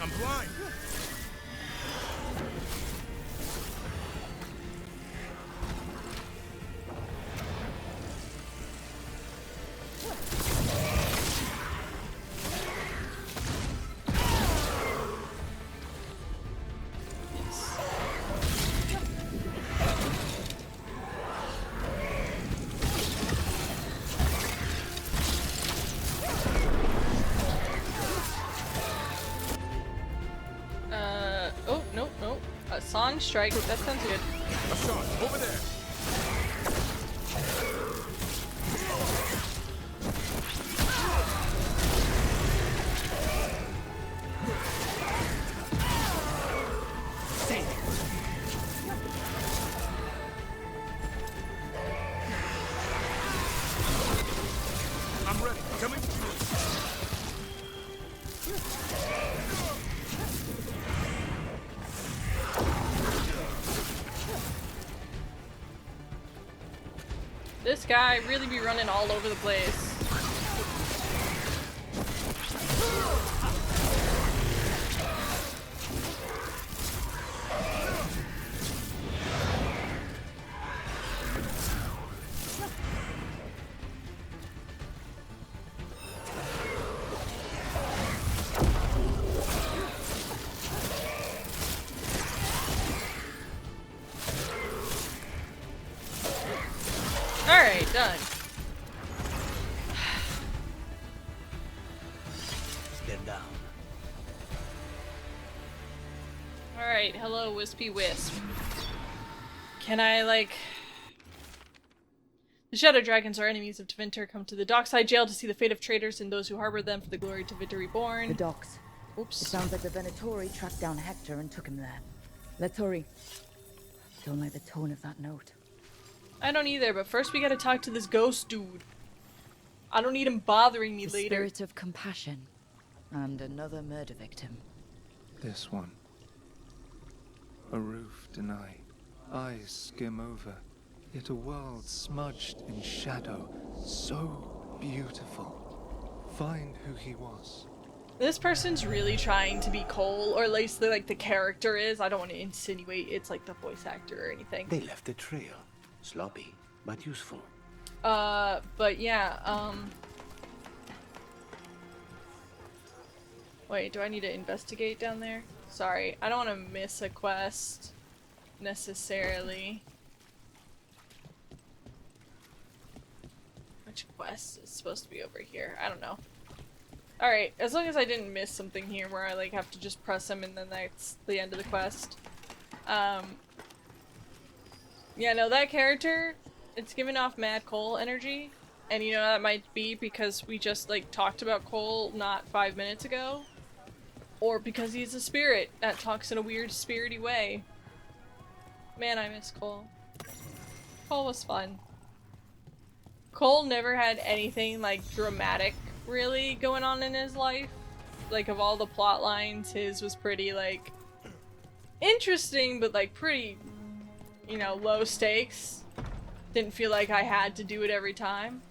I'm blind. Oh, nope, nope. A song strike. That sounds good. Hassan, over there. I'm ready. Coming. This guy really be running all over the place. Alright, done. They're down. Alright, hello, Wispy Wisp. Can I, like... The Shadow Dragons are enemies of Tevinter, come to the dockside jail to see the fate of traitors and those who harbor them for the glory of Tevinter reborn. The docks. Oops. It sounds like the Venatori tracked down Hector and took him there. Let's hurry. Don't like the tone of that note. I don't either, but first we gotta talk to this ghost dude. I don't need him bothering me The later. spirit of compassion. And another murder victim. This one. A roof denied. Eyes skim over. Yet a world smudged in shadow. So beautiful. Find who he was. This person's really trying to be Cole, or at least the character is. I don't want to insinuate it's like the voice actor or anything. They left a trail. Sloppy, but useful. But yeah, Wait, do I need to investigate down there? Sorry, I don't want to miss a quest, necessarily. Which quest is supposed to be over here? I don't know. Alright, as long as I didn't miss something here where I, like, have to just press them and then that's the end of the quest. Yeah, no, that character, it's giving off Mad Cole energy. And you know that might be because we just, like, talked about Cole not 5 minutes ago. Or because he's a spirit that talks in a weird, spirity way. Man, I miss Cole. Cole was fun. Cole never had anything, like, dramatic, really, going on in his life. Like, of all the plot lines, his was pretty, like, interesting, but, like, pretty, you know, low stakes. Didn't feel like I had to do it every time.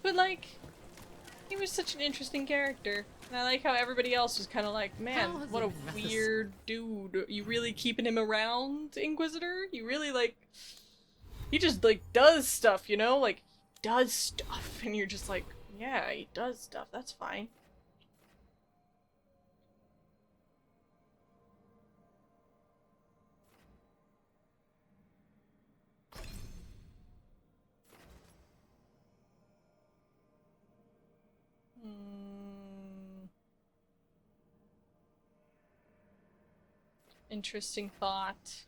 But, like, he was such an interesting character. And I like how everybody else was kind of like, man, what a weird dude. You really keeping him around, Inquisitor? You really, like... He just, like, does stuff, you know? Like, does stuff. And you're just like, yeah, he does stuff. That's fine. Interesting thought.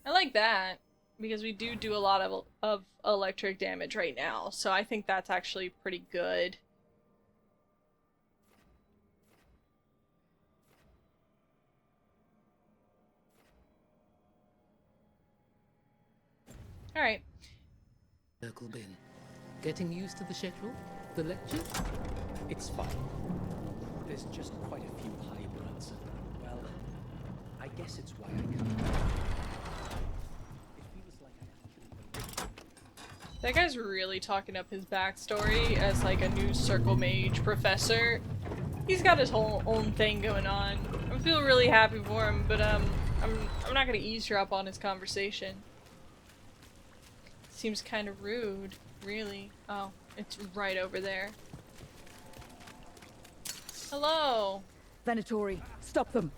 I like that, because we do a lot of electric damage right now, so I think that's actually pretty good. Alright. Circle bin. Getting used to the schedule? The lectures? It's fine. There's just quite a few hybrids. Well, I guess it's why I come. It feels like I actually... That guy's really talking up his backstory as like a new circle mage professor. He's got his whole own thing going on. I feel really happy for him, but I'm not gonna eavesdrop on his conversation. Seems kind of rude, really. Oh, it's right over there. Hello. Venatori, stop them.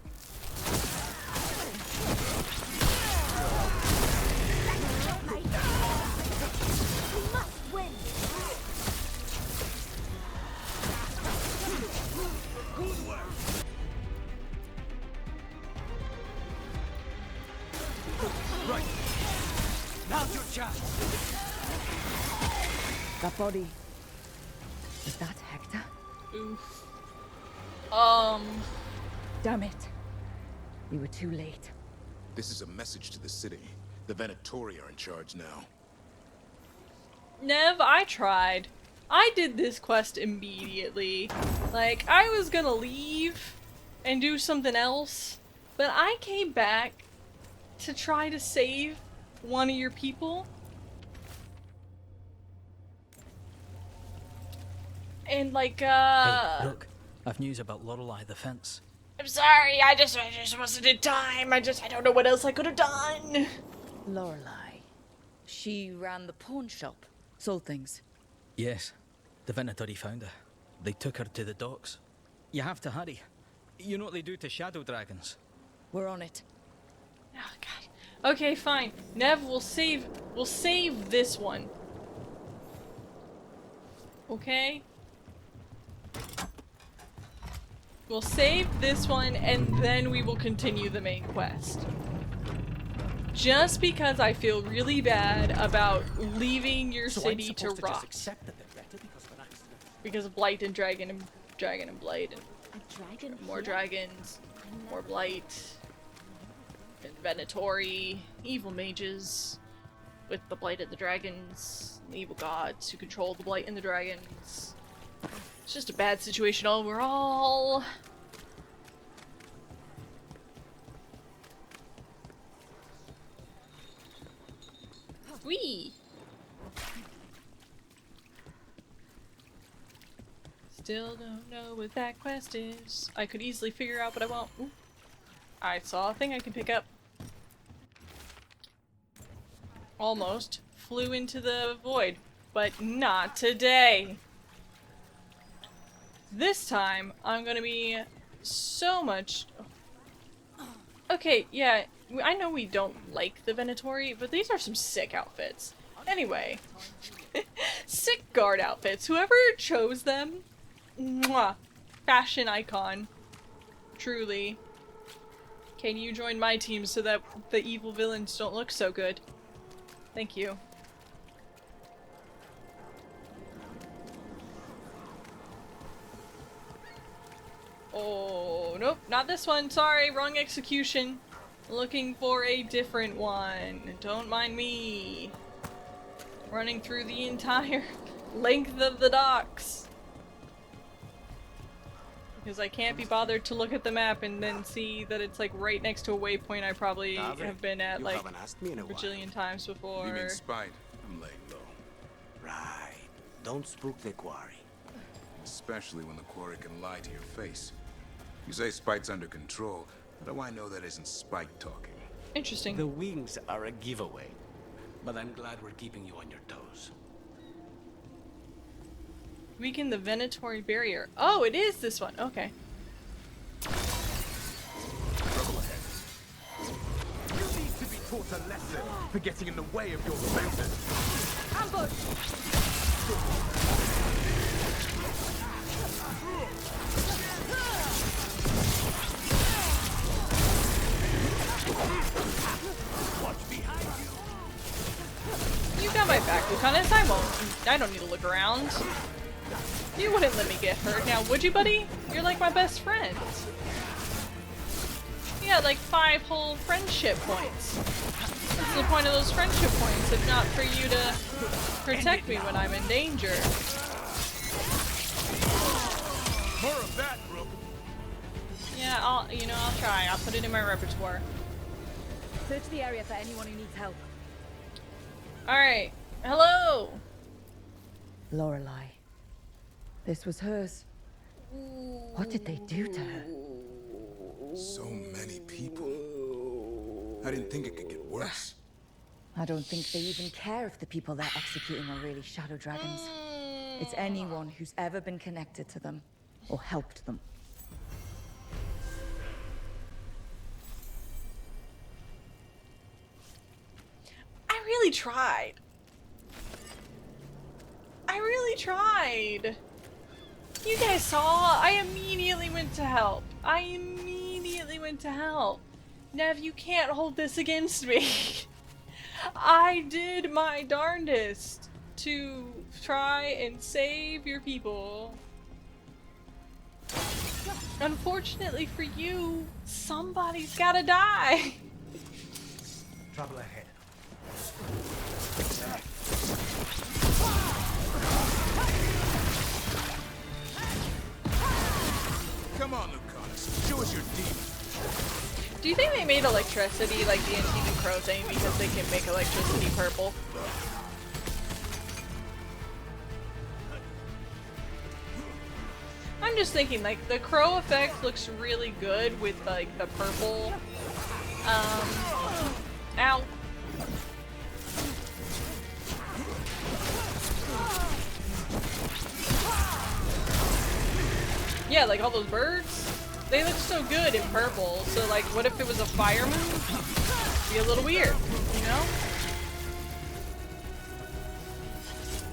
We must win. Good work. Right. Now's your chance. That body. Is that Hector? Oof. Damn it. We were too late. This is a message to the city. The Venatori are in charge now. Nev, I tried. I did this quest immediately. Like, I was gonna leave and do something else, but I came back to try to save one of your people. And like, Hey, look. I've news about Lorelei the Fence. I'm sorry, I just wasn't in time. I don't know what else I could have done. Lorelei. She ran the pawn shop. Sold things. Yes. The Venatori found her. They took her to the docks. You have to hurry. You know what they do to shadow dragons? We're on it. Oh god. Okay, fine. Nev, we'll save this one. Okay? We'll save this one and then we will continue the main quest. Just because I feel really bad about leaving your city to rot. Because of Blight and Dragon and Blight and more dragons, more Blight, and Venatori, evil mages with the Blight and the Dragons, and evil gods who control the Blight and the Dragons. It's just a bad situation overall. Whee! Still don't know what that quest is. I could easily figure out, but I won't. Ooh. I saw a thing I can pick up. Almost flew into the void, but not today. This time, I'm gonna be so much... Okay, yeah, I know we don't like the Venatori, but these are some sick outfits. Anyway, sick guard outfits. Whoever chose them, mwah, fashion icon. Truly. Can you join my team so that the evil villains don't look so good? Thank you. Oh, nope, not this one. Sorry, wrong execution. Looking for a different one. Don't mind me. Running through the entire length of the docks. Because I can't be bothered to look at the map and then see that it's like right next to a waypoint I probably have been at like a bajillion times before. You mean spite? I'm laying low. Right. Don't spook the quarry. Especially when the quarry can lie to your face. You say spite's under control. How do I know that isn't spite talking? Interesting. The wings are a giveaway. But I'm glad we're keeping you on your toes. Weaken the venatory barrier. Oh, it is this one. Okay. Trouble ahead. You need to be taught a lesson for getting in the way of your offenders. Ambush! Watch behind you. You got my back, Lucanus. I don't need to look around. You wouldn't let me get hurt now, would you, buddy? You're like my best friend. Yeah, like 5 whole friendship points. What's the point of those friendship points if not for you to protect me when I'm in danger? More of that, Rook. Yeah, I'll try. I'll put it in my repertoire. Search the area for anyone who needs help. Alright. Hello! Lorelei. This was hers. What did they do to her? So many people. I didn't think it could get worse. I don't think they even care if the people they're executing are really shadow dragons. It's anyone who's ever been connected to them or helped them. I really tried. I really tried. You guys saw, I immediately went to help. Nev, you can't hold this against me. I did my darndest to try and save your people. Unfortunately for you, somebody's gotta die. Trouble ahead. Come on, Lucanus. Show us your demon. Do you think they made electricity like the Enchanted Crow thing because they can make electricity purple? I'm just thinking, like, the crow effect looks really good with, like, the purple, ow. Yeah, like all those birds, they look so good in purple, so like, what if it was a fire move? Be a little weird, you know?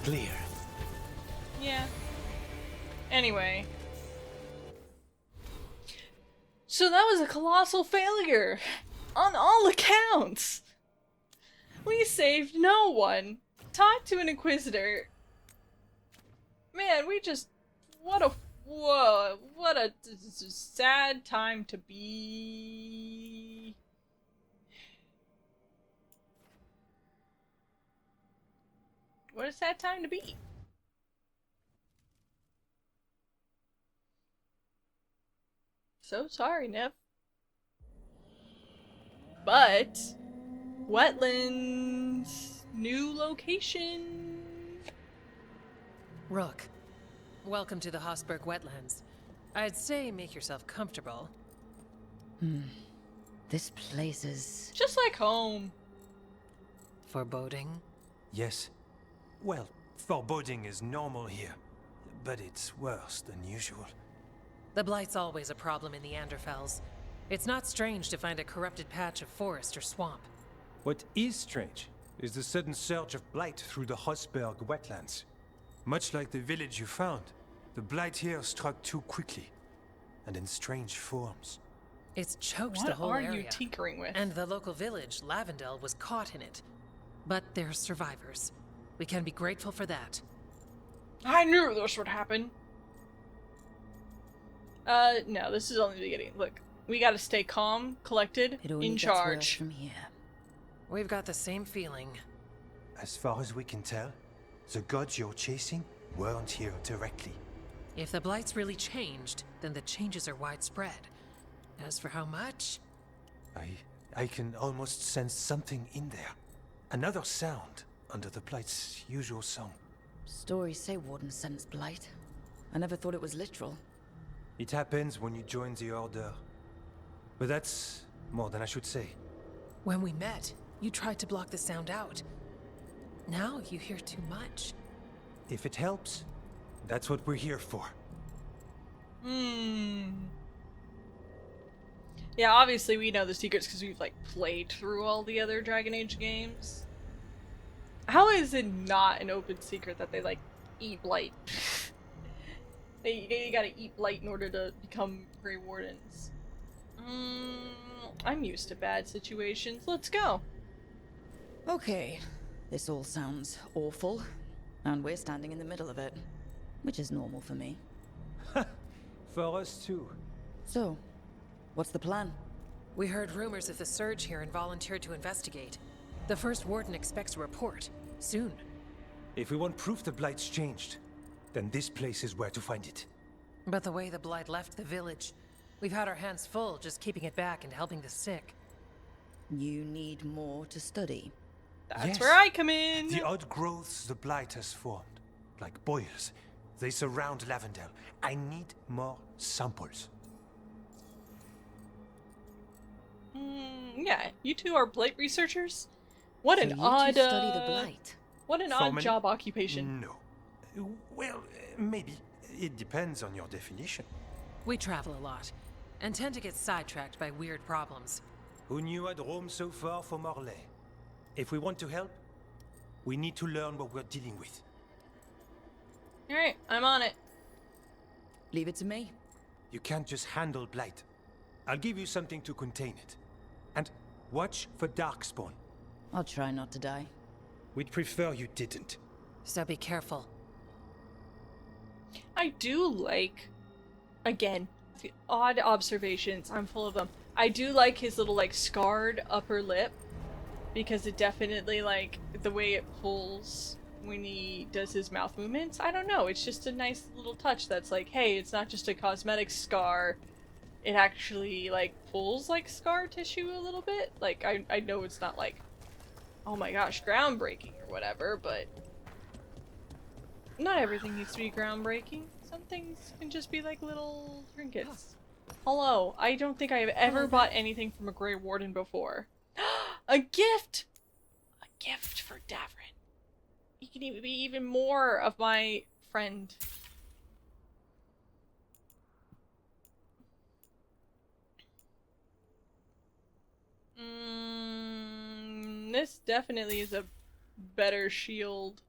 Clear. Yeah. Anyway. So that was a colossal failure! On all accounts! We saved no one! Talked to an Inquisitor. Man, we just... what a sad time to be. What a sad time to be. So sorry, Nev. But wetlands, new location. Rook, welcome to the Hossberg Wetlands. I'd say make yourself comfortable. This place is... just like home. Foreboding? Yes. Well, foreboding is normal here, but it's worse than usual. The Blight's always a problem in the Anderfells. It's not strange to find a corrupted patch of forest or swamp. What is strange is the sudden surge of blight through the Hossberg wetlands. Much like the village you found, the blight here struck too quickly, and in strange forms. It's choked What the whole are area. you tinkering with? And the local village, Lavendel, was caught in it. But they're survivors. We can be grateful for that. I knew this would happen. No, this is only the beginning. Look, we gotta stay calm, collected, in charge. From here. We've got the same feeling. As far as we can tell, the gods you're chasing weren't here directly. If the Blight's really changed, then the changes are widespread. As for how much? I can almost sense something in there. Another sound under the Blight's usual song. Stories say wardens sense blight. I never thought it was literal. It happens when you join the Order. But that's more than I should say. When we met, you tried to block the sound out. Now you hear too much. If it helps, that's what we're here for. Yeah, obviously we know the secrets because we've, like, played through all the other Dragon Age games. How is it not an open secret that they, like, eat blight? They gotta eat blight in order to become Grey Wardens. I'm used to bad situations. Let's go. Okay, this all sounds awful, and we're standing in the middle of it, which is normal for me. For us too. So, what's the plan? We heard rumors of the surge here and volunteered to investigate. The first warden expects a report. Soon. If we want proof the Blight's changed, then this place is where to find it. But the way the Blight left the village, we've had our hands full just keeping it back and helping the sick. You need more to study. That's where I come in. The odd growths the Blight has formed, like boils, they surround Lavendel. I need more samples. Yeah, you two are blight researchers? What So an you two odd, study the blight? What an odd job occupation. No. Well, maybe. It depends on your definition. We travel a lot, and tend to get sidetracked by weird problems. Who knew I'd roam so far from Orlais? If we want to help, we need to learn what we're dealing with. Alright, I'm on it. Leave it to me. You can't just handle Blight. I'll give you something to contain it. And watch for Darkspawn. I'll try not to die. We'd prefer you didn't. So be careful. I do like, again, the odd observations. I'm full of them. I do like his little, like, scarred upper lip. Because it definitely, like, the way it pulls when he does his mouth movements. I don't know. It's just a nice little touch that's like, hey, it's not just a cosmetic scar. It actually, like, pulls, like, scar tissue a little bit. Like, I know it's not, like, oh my gosh, groundbreaking or whatever, but not everything needs to be groundbreaking. Some things can just be, like, little trinkets. Hello, I don't think I have ever bought anything from a Grey Warden before. A gift! A gift for Davrin. He can even be even more of my friend. This definitely is a better shield.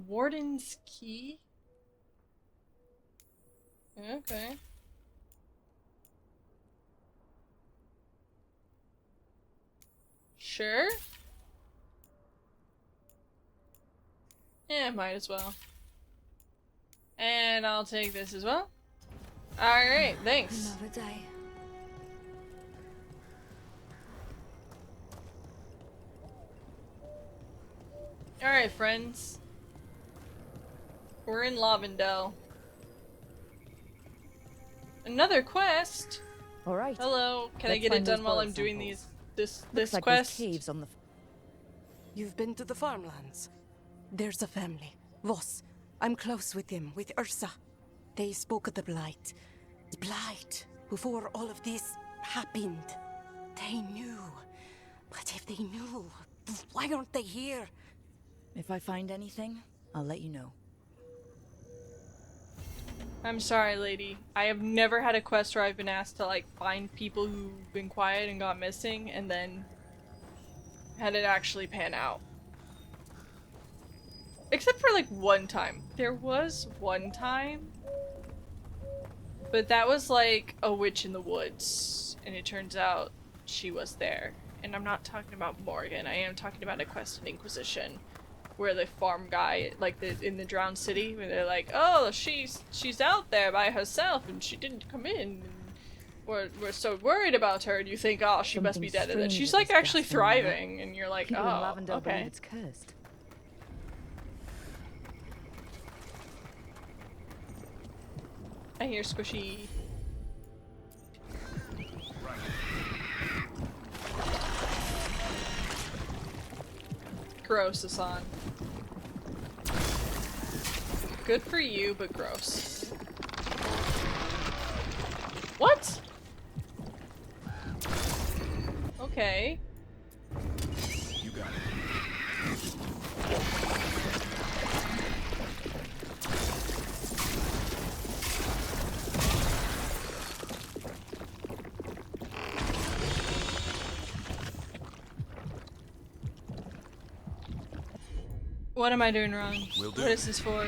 Warden's key? Okay. Sure. Yeah, might as well. And I'll take this as well. Alright, thanks. Another day. Alright, friends. We're in Lavendel. Another quest? Alright. Hello, can I Let's get it find those done while I'm bullet doing samples. this Looks like quest? there's caves on the... You've been to the farmlands. There's a family. Voss. I'm close with them, with Ursa. They spoke of the Blight. The Blight. Before all of this happened. They knew. But if they knew, why aren't they here? If I find anything, I'll let you know. I'm sorry, lady. I have never had a quest where I've been asked to, like, find people who've been quiet and got missing, and then had it actually pan out. Except for, like, one time. There was one time But that was like a witch in the woods, and it turns out she was there. And I'm not talking about Morgan, I am talking about a quest in Inquisition, where the farm guy, like in the drowned city, where they're like, oh, she's out there by herself, and she didn't come in, and we're so worried about her, and you think, oh, she must be dead, and then she's like actually thriving, and you're like, People in oh, Lavendale believe okay. it's cursed. I hear squishy. Gross, Hassan. Good for you, but gross. What? Okay. You got it. What am I doing wrong? Will do. What is this for?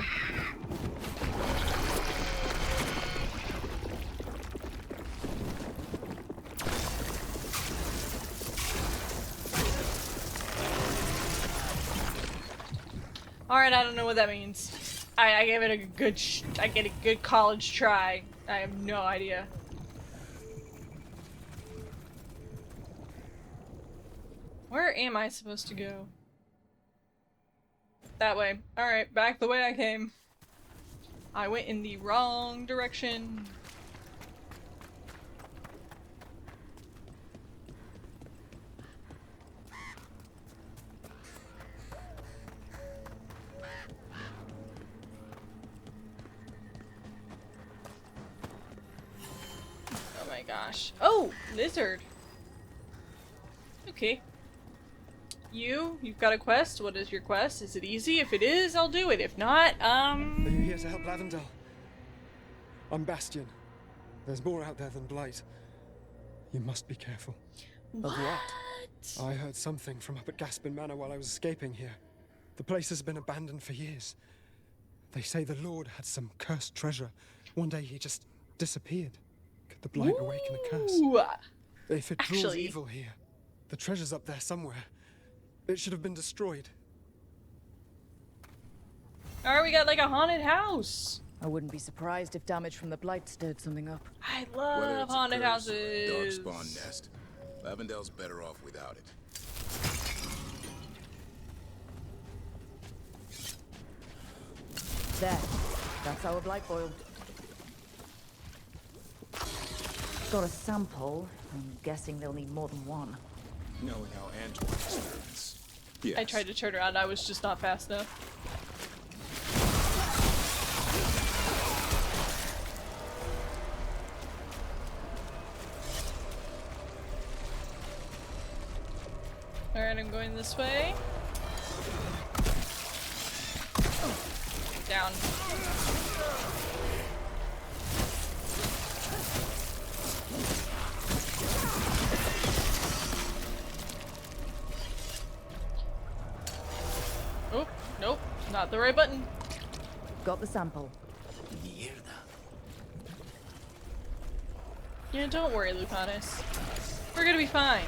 Alright, I don't know what that means. I gave it a good I get a good college try. I have no idea. Where am I supposed to go? That way. Alright, back the way I came. I went in the wrong direction. Oh my gosh. Oh! Lizard! Okay. You've got a quest. What is your quest? Is it easy? If it is, I'll do it. If not, Are you here to help Lavendale? I'm Bastion. There's more out there than Blight. You must be careful. What? Of what? I heard something from up at Gaspin Manor while I was escaping here. The place has been abandoned for years. They say the Lord had some cursed treasure. One day he just disappeared. Could the Blight awaken a curse? If it draws evil here, the treasure's up there somewhere. It should have been destroyed. Alright, we got like a haunted house. I wouldn't be surprised if damage from the Blight stirred something up. I Whether love it's a haunted curse or a houses. darkspawn nest, Lavendale's better off without it. There. That's our Blight boiled. Got a sample. I'm guessing they'll need more than one. Knowing how Antoine experiments. Yes. I tried to turn around, I was just not fast enough. Alright, I'm going this way. Down. Oh, nope, not the right button. Got the sample. Yeah, don't worry, Lucanus. We're gonna be fine.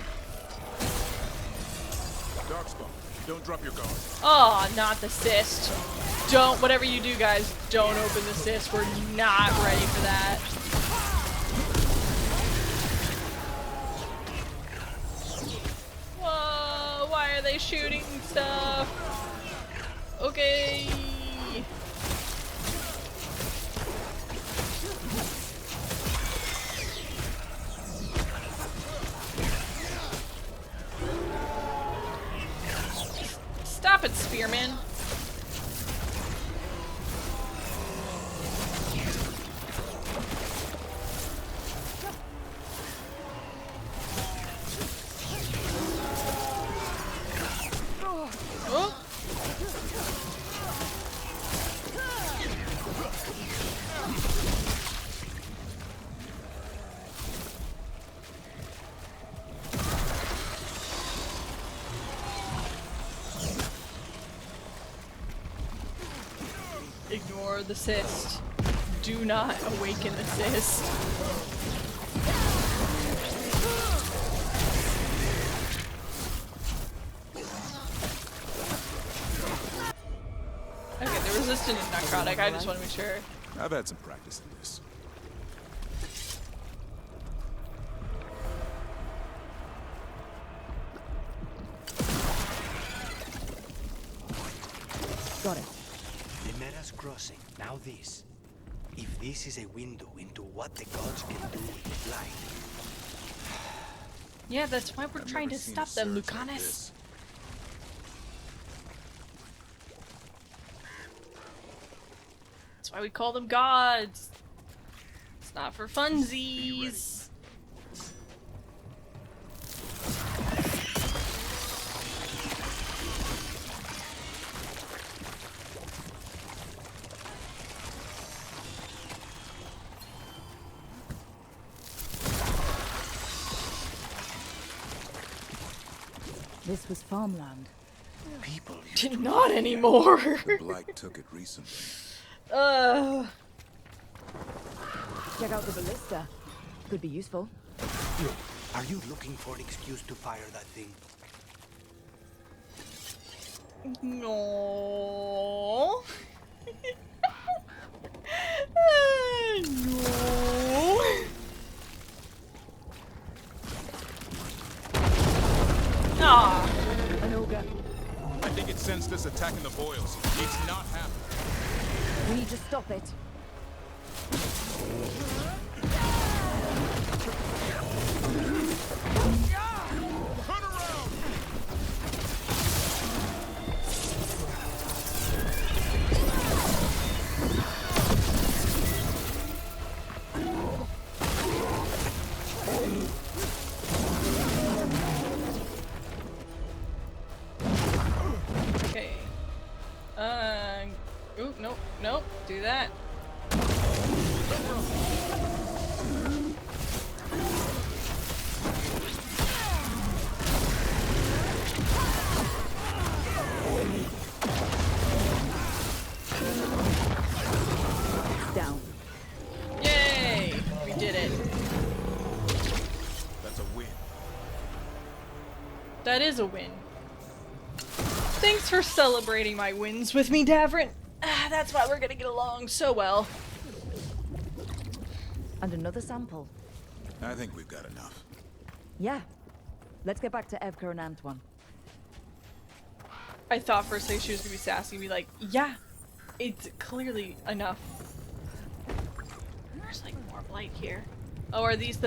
Darkspawn, don't drop your guard. Oh, not the cyst. Don't, whatever you do, guys, don't open the cyst. We're not ready for that. Whoa, why are they shooting stuff? Okay. Stop it, Spearman. Oh. Ignore the cyst. do not awaken assist. Okay, the resistant is necrotic. I just want to be sure. I've had some practice in this. Got it. The Mera's crossing. Now this. If this is a window into what the gods can do with the blight. Yeah, that's why we're trying to stop them, Lucanus. That's why we call them gods. It's not for funsies. This was farmland. People Not anymore. The blight took it recently. Check out the ballista. Could be useful. Are you looking for an excuse to fire that thing? No. No. Ah. An ogre. I think it sensed us attacking the boils. It's not happening. We need to stop it. Turn around! Okay. Ooh, nope, nope, do that. Down. Yay! We did it. That's a win. That is a win. Thanks for celebrating my wins with me, Davrin. That's why we're gonna get along so well. And another sample. I think we've got enough. Yeah. Let's get back to Evka and Antoine. I thought for a second she was gonna be sassy and be like, yeah, it's clearly enough. There's like more blight here. Oh, are these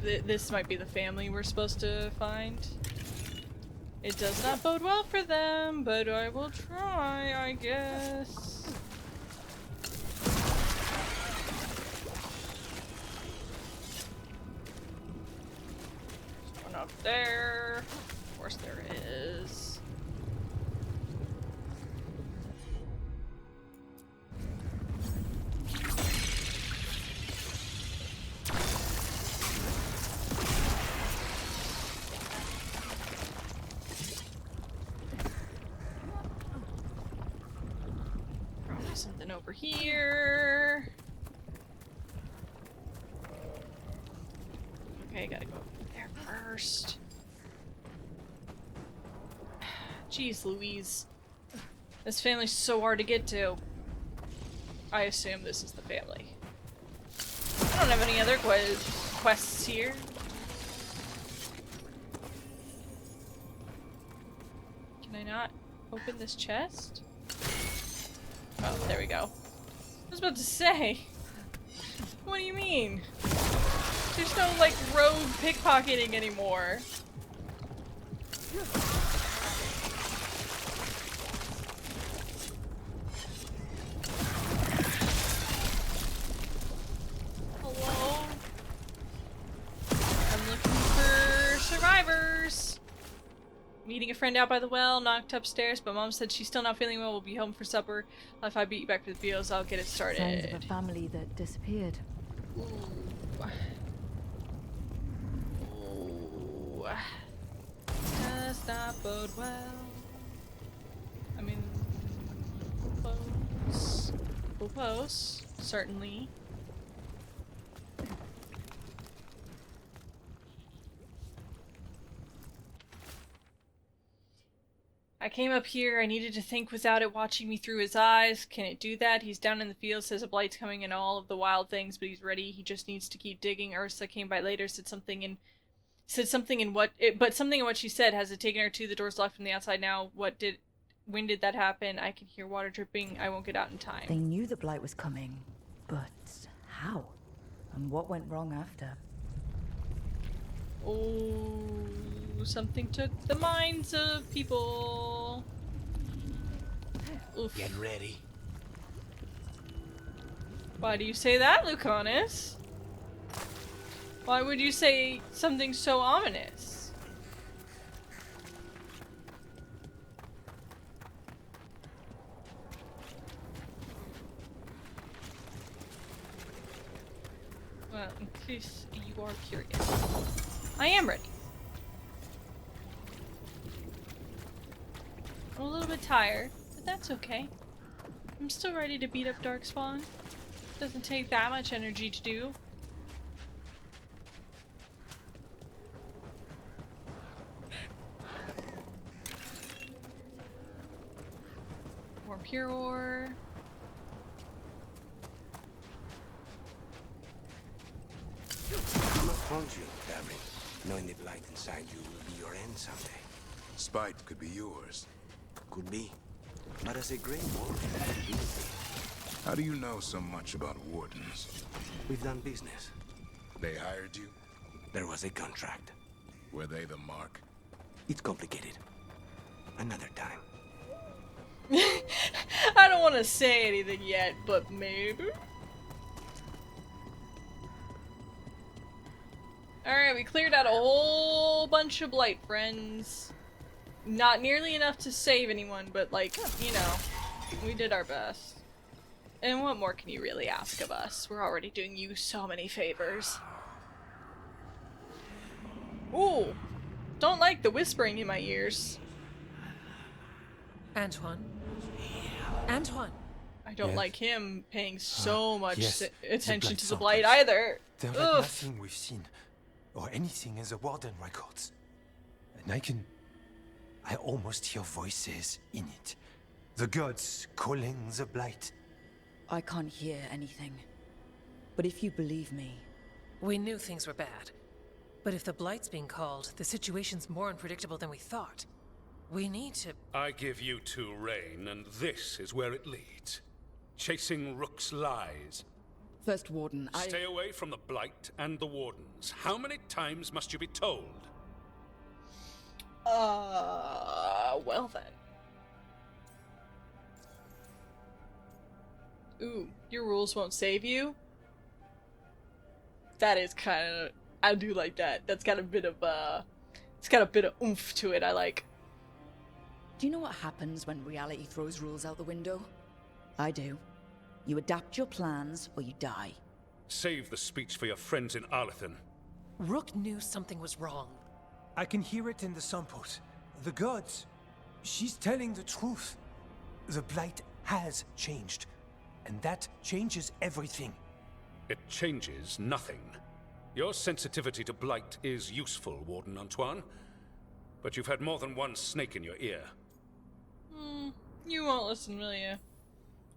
this might be the family we're supposed to find? It does not bode well for them, but I will try, I guess. There's one up there. Of course there is. Probably something over here. Okay, gotta go there first. Jeez Louise. This family's so hard to get to. I assume this is the family. I don't have any other quests here. Can I not open this chest? Oh, there we go. I was about to say. What do you mean? There's no, like, rogue pickpocketing anymore. Hello? I'm looking for survivors. Meeting a friend out by the well, knocked upstairs, but Mom said she's still not feeling well. We'll be home for supper. If I beat you back to the fields, I'll get it started. Signs of a family that disappeared. Ooh. Does not bode well. I mean, close, certainly. I came up here, I needed to think without it watching me through his eyes. Can it do that? He's down in the field, says a blight's coming in all of the wild things, but he's ready. He just needs to keep digging. Ursa came by later, said something in what she said. Has it taken her to the doors locked from the outside now? When did that happen? I can hear water dripping. I won't get out in time. They knew the blight was coming, but how? And what went wrong after? Oh, something took the minds of people. Oof. Get ready. Why do you say that, Lucanus? Why would you say something so ominous? Well, in case you are curious, I am ready. I'm a little bit tired, but that's okay. I'm still ready to beat up Darkspawn. Doesn't take that much energy to do. More pure ore. You must haunt you, Gavin. Knowing the blight inside you will be your end someday. Spite could be yours. Could be. But as a Grey Warden, it will be. How do you know so much about wardens? We've done business. They hired you? There was a contract. Were they the mark? It's complicated. Another time. I don't want to say anything yet, but maybe. Alright, we cleared out a whole bunch of blight friends. Not nearly enough to save anyone, but like, you know, we did our best. And what more can you really ask of us? We're already doing you so many favors. Ooh, don't like the whispering in my ears. Antoine? Antoine! I don't like him paying so much yes, attention blight to the blight either. They're like nothing we've seen, or anything in the Warden records. And I almost hear voices in it. The gods calling the blight. I can't hear anything. But if you believe me... We knew things were bad. But if the blight's being called, the situation's more unpredictable than we thought. We need to... I give you two Rain, and this is where it leads. Chasing Rook's lies. First Warden, Stay away from the Blight and the Wardens. How many times must you be told? Well then. Ooh, your rules won't save you? That is kinda... I do like that. That's got a bit of, it's got a bit of oomph to it, I like. Do you know what happens when reality throws rules out the window? I do. You adapt your plans, or you die. Save the speech for your friends in Arlethan. Rook knew something was wrong. I can hear it in the samples. The gods. She's telling the truth. The blight has changed. And that changes everything. It changes nothing. Your sensitivity to blight is useful, Warden Antoine. But you've had more than one snake in your ear. You won't listen, will you?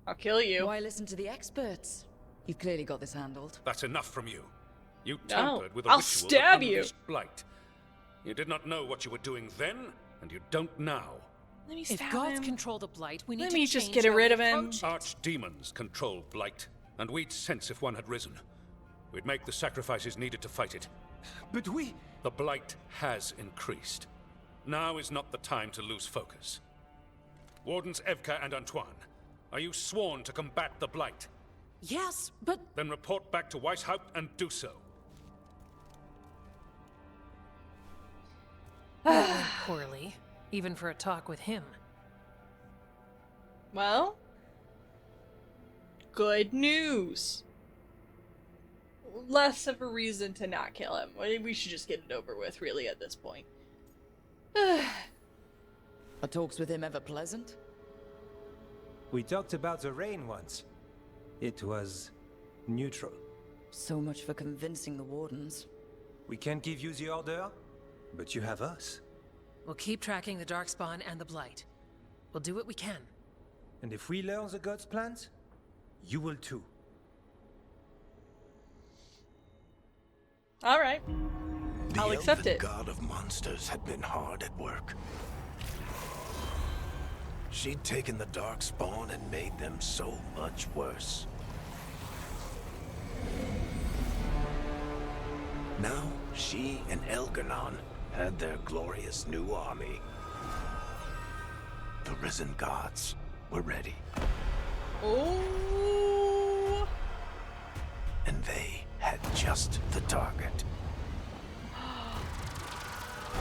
I'll kill you. Why listen to the experts? You've clearly got this handled. That's enough from you. You tampered with a I'll ritual stab that you. unleashed blight. You did not know what you were doing then, and you don't now. Let me If stab gods him. control the blight, we need Let to me just change get how rid we of him. approach it. Archdemons control blight, and we'd sense if one had risen. We'd make the sacrifices needed to fight it. But we... The blight has increased. Now is not the time to lose focus. Wardens Evka and Antoine, are you sworn to combat the blight? Yes, but... Then report back to Weishaupt and do so. That went poorly, even for a talk with him. Well, good news. Less of a reason to not kill him. We should just get it over with, really, at this point. Are talks with him ever pleasant? We talked about the rain once. It was neutral. So much for convincing the Wardens. We can't give you the order, but you have us. We'll keep tracking the Darkspawn and the Blight. We'll do what we can. And if we learn the gods' plans, you will too. Alright. I'll accept The it. god of monsters had been hard at work. She'd taken the Darkspawn and made them so much worse. Now, she and Elganon had their glorious new army. The risen gods were ready. Oh. And they had just the target.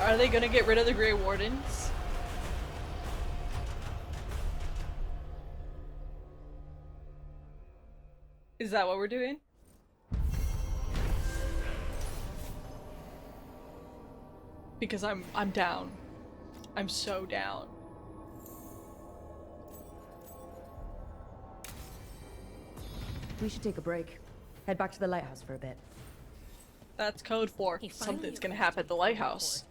Are they gonna get rid of the Grey Wardens? Is that what we're doing? Because I'm down. I'm so down. We should take a break. Head back to the lighthouse for a bit. That's code for something's gonna happen at the lighthouse.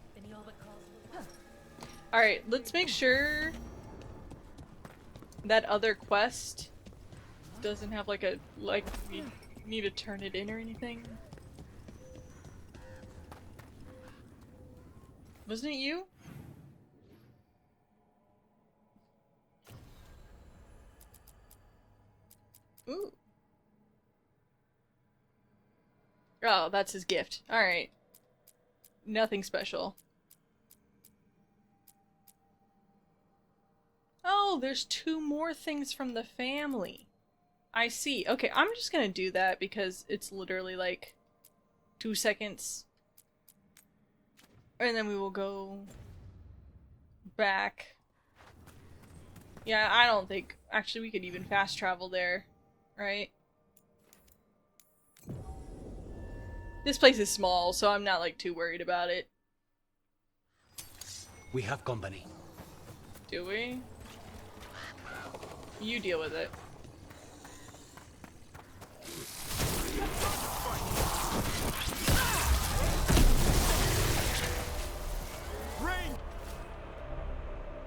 Alright, let's make sure that other quest doesn't have like a, we need to turn it in or anything. Wasn't it you? Ooh. Oh, that's his gift. Alright. Nothing special. Oh, there's 2 more things from the family. I see. Okay, I'm just gonna do that because it's literally like 2 seconds. And then we will go back. Yeah, I don't think... Actually, we could even fast travel there, right? This place is small, so I'm not like too worried about it. We have company. Do we? You deal with it.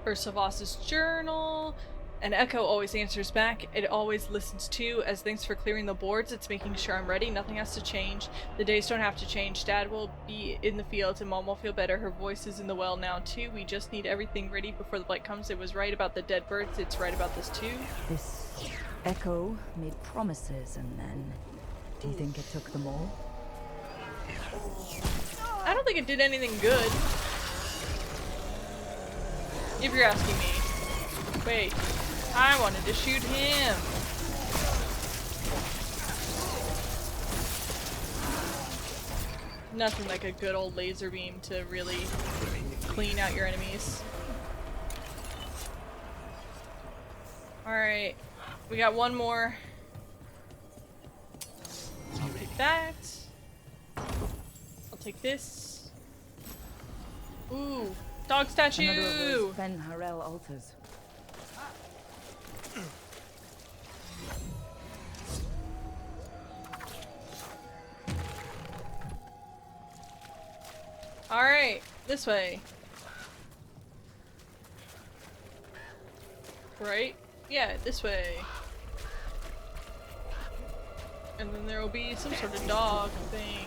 Ursavas's journal. And Echo always answers back. It always listens too. As thanks for clearing the boards, it's making sure I'm ready. Nothing has to change. The days don't have to change. Dad will be in the fields and Mom will feel better. Her voice is in the well now too. We just need everything ready before the blight comes. It was right about the dead birds. It's right about this too. This Echo made promises and then... Do you think it took them all? I don't think it did anything good. If you're asking me. Wait. I wanted to shoot him. Nothing like a good old laser beam to really clean out your enemies. Alright. We got one more. I'll take that. I'll take this. Ooh. Dog statue! Another of those Ben Harel altars. Alright, this way. Right? Yeah, this way. And then there will be some sort of dog thing.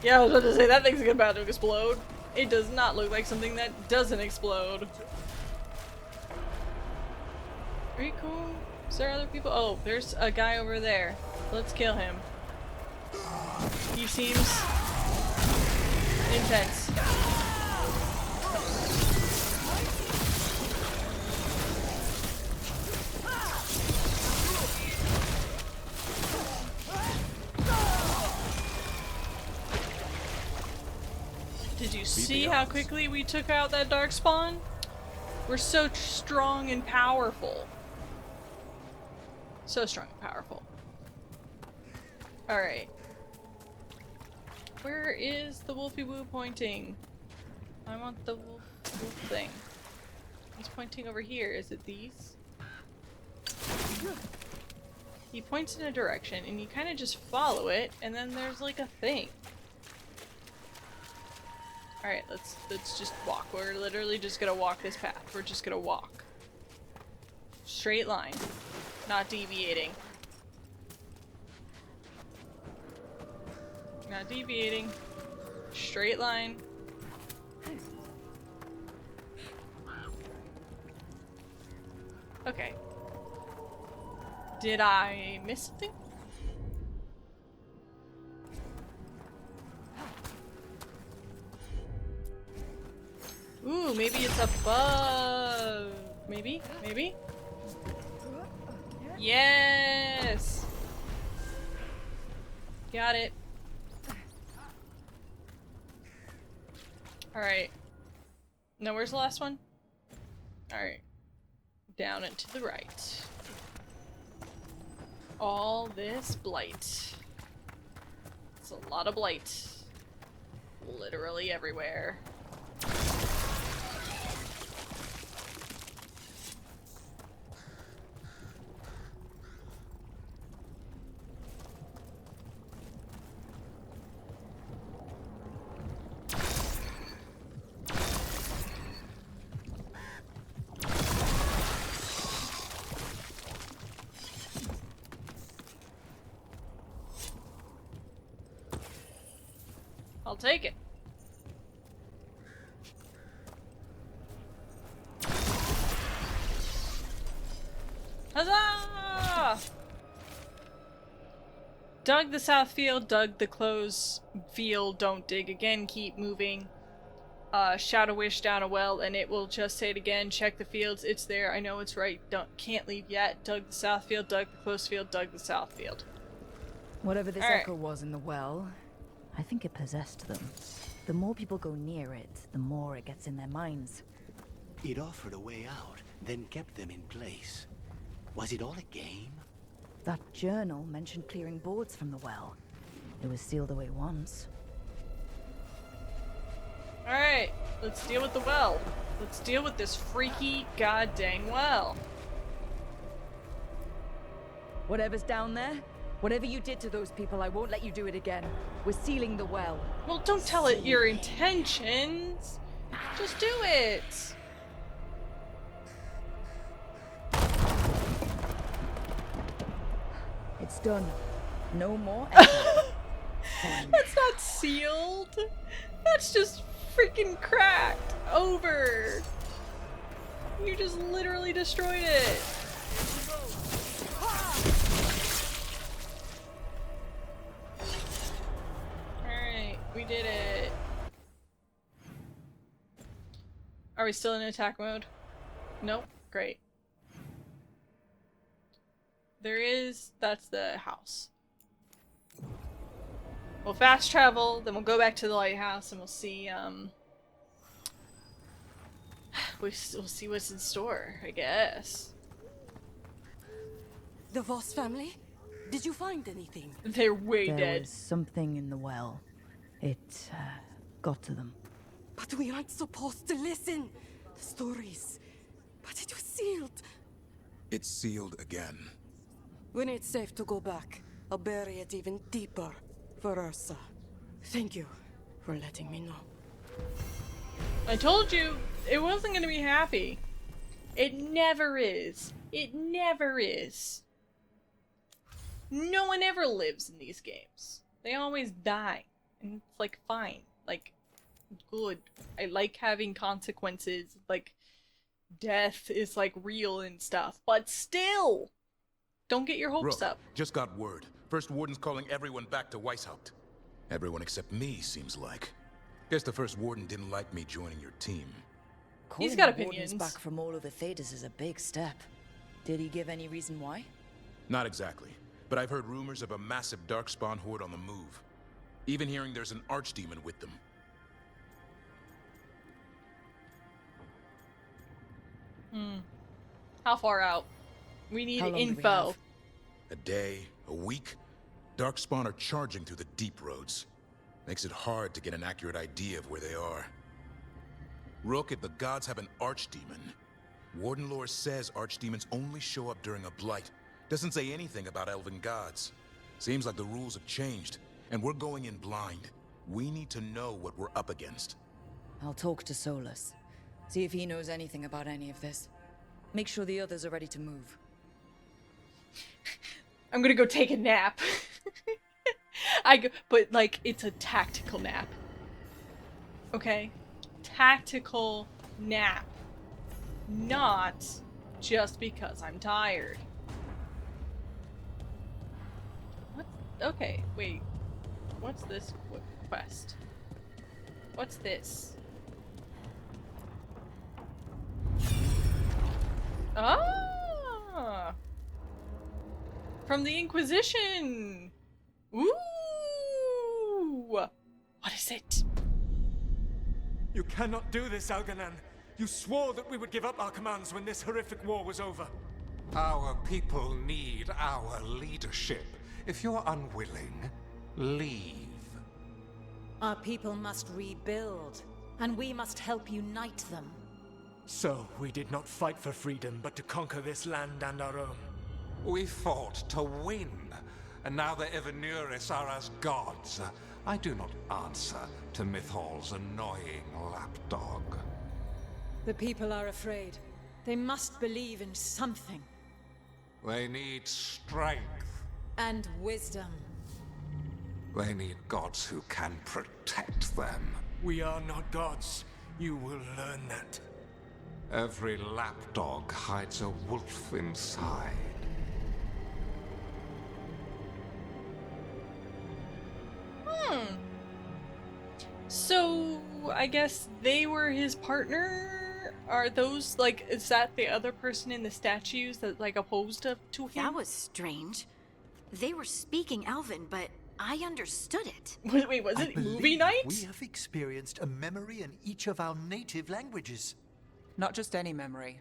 Yeah, I was about to say, that thing's about to explode. It does not look like something that doesn't explode. Pretty cool. Is there other people? Oh, there's a guy over there. Let's kill him. He seems intense. Did you see how quickly we took out that Darkspawn? We're so strong and powerful. So strong and powerful. Alright. Where is the Wolfie Woo pointing? I want the wolf thing. He's pointing over here. Is it these? He points in a direction, and you kind of just follow it, and then there's like a thing. Alright, let's just walk. We're literally just gonna walk this path. We're just gonna walk. Straight line. Not deviating. Not deviating. Straight line. Okay. Did I miss something? Ooh, maybe it's above. Maybe? Maybe? Yes! Got it. Alright. Now where's the last one? Alright. Down and to the right. All this blight. It's a lot of blight. Literally everywhere. I'll take it. Huzzah! Dug the south field, dug the closed field, don't dig again, keep moving. Shout a wish down a well and it will just say it again. Check the fields, it's there, I know it's right, can't leave yet. Dug the south field, dug the closed field, dug the south field. Whatever this Alright. echo was in the well, I think it possessed them. The more people go near it, the more it gets in their minds. It offered a way out, then kept them in place. Was it all a game? That journal mentioned clearing boards from the well. It was sealed away once. Alright, let's deal with the well. Let's deal with this freaky goddamn well. Whatever's down there, whatever you did to those people, I won't let you do it again. We're sealing the well. Well, don't tell it your intentions. Just do it. It's done. No more echo. That's not sealed. That's just freaking cracked over. You just literally destroyed it. Alright, we did it. Are we still in attack mode? Nope. Great. That's the house. We'll fast travel, then we'll go back to the lighthouse and we'll see, we'll see what's in store, I guess. The Voss family? Did you find anything? They're way There dead. was something in the well. It, got to them. But we aren't supposed to listen. The stories. But it was sealed. It's sealed again. When it's safe to go back, I'll bury it even deeper for Ursa. Thank you for letting me know. I told you, it wasn't gonna be happy. It never is. It never is. No one ever lives in these games. They always die. And it's like, fine. Like, good. I like having consequences. Like, death is like real and stuff. But still! Don't get your hopes Rook, up. just got word. First Warden's calling everyone back to Weishaupt. Everyone except me, seems like. Guess the First Warden didn't like me joining your team. He's got Calling the Wardens opinions. back from all over Thedas is a big step. Did he give any reason why? Not exactly, but I've heard rumors of a massive Darkspawn horde on the move. Even hearing there's an archdemon with them. How far out? We need How long do we info. have? A day, a week? Darkspawn are charging through the deep roads. Makes it hard to get an accurate idea of where they are. Rook, if the gods have an archdemon, Warden lore says archdemons only show up during a blight, Doesn't say anything about elven gods. Seems like the rules have changed, and we're going in blind. We need to know what we're up against. I'll talk to Solus. See if he knows anything about any of this. Make sure the others are ready to move. I'm gonna go take a nap. But like, it's a tactical nap. Okay? Tactical nap. Not just because I'm tired. What? Okay, wait. What's this quest? What's this? Ah! From the Inquisition! Ooh! What is it? You cannot do this, Algernon. You swore that we would give up our commands when this horrific war was over. Our people need our leadership. If you're unwilling, leave. Our people must rebuild, and we must help unite them. So, we did not fight for freedom, but to conquer this land and our own. We fought to win, and now the Evanuris are as gods. I do not answer to Mythal's annoying lapdog. The people are afraid. They must believe in something. They need strength. And wisdom. They need gods who can protect them. We are not gods. You will learn that. Every lapdog hides a wolf inside. So, I guess they were his partner? Are those, like, is that the other person in the statues that, like, opposed to him? That was strange. They were speaking Elven, but I understood it. Wait, was it movie night? We have experienced a memory in each of our native languages. Not just any memory.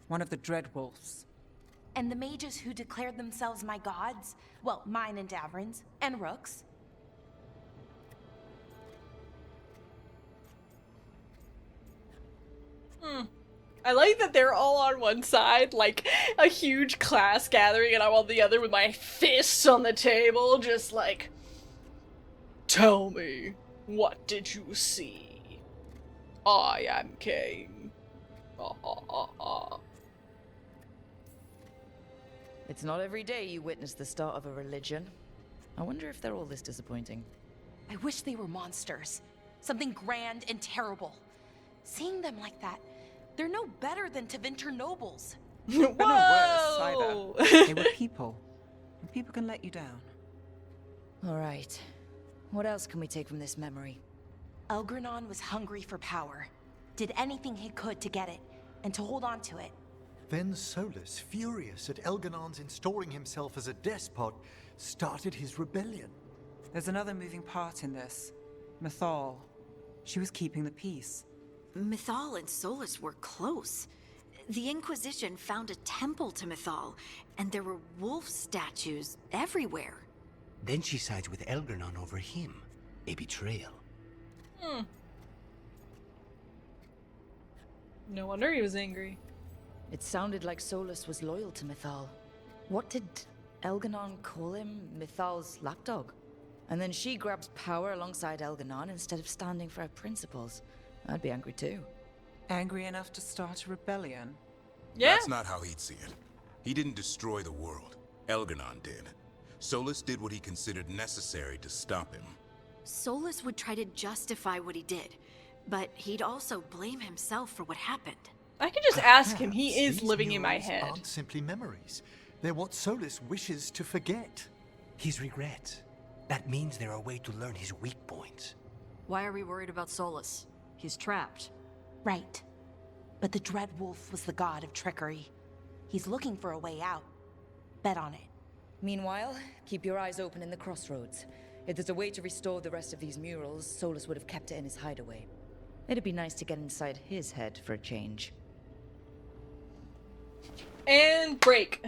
One of the Dread Wolves. And the mages who declared themselves my gods? Well, mine and Davrin's, and Rook's. I like that they're all on one side, like a huge class gathering, and I'm on the other with my fists on the table, just like, tell me, what did you see? I am king. It's not every day you witness the start of a religion. I wonder if they're all this disappointing. I wish they were monsters. Something grand and terrible. Seeing them like that, they're no better than Tevinter nobles. But no worse either. They were people. And people can let you down. All right. What else can we take from this memory? Elgranon was hungry for power. Did anything he could to get it, and to hold on to it. Then Solus, furious at Elganon's installing himself as a despot, started his rebellion. There's another moving part in this. Mythal. She was keeping the peace. Mythal and Solus were close. The Inquisition found a temple to Mythal, and there were wolf statues everywhere. Then she sides with Elgranon over him. A betrayal. No wonder he was angry. It sounded like Solus was loyal to Mythal. What did Elganon call him? Mythal's lapdog? And then she grabs power alongside Elganon instead of standing for her principles. I'd be angry too. Angry enough to start a rebellion? Yeah. That's not how he'd see it. He didn't destroy the world. Elganon did. Solus did what he considered necessary to stop him. Solus would try to justify what he did, but he'd also blame himself for what happened. I can just ask him. He Perhaps is these living in my murals head. Aren't simply memories. They're what Solus wishes to forget. His regrets. That means they're a way to learn his weak points. Why are we worried about Solus? He's trapped. Right. But the Dread Wolf was the god of trickery. He's looking for a way out. Bet on it. Meanwhile, keep your eyes open in the crossroads. If there's a way to restore the rest of these murals, Solus would have kept it in his hideaway. It'd be nice to get inside his head for a change. And break.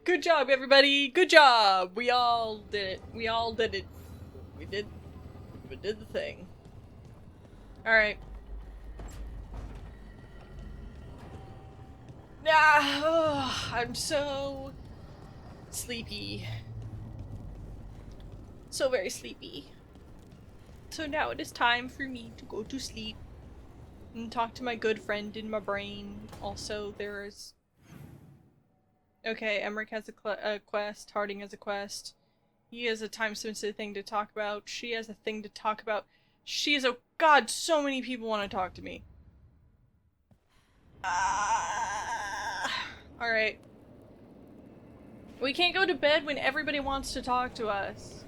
Good job, everybody. Good job. We all did it. We all did it. We did the thing. All right. I'm so sleepy. So very sleepy. So now it is time for me to go to sleep and talk to my good friend in my brain. Also, there's... Okay, Emmerich has a quest, Harding has a quest. He has a time-sensitive thing to talk about. She has a thing to talk about. She has a... God, so many people want to talk to me. Alright. We can't go to bed when everybody wants to talk to us.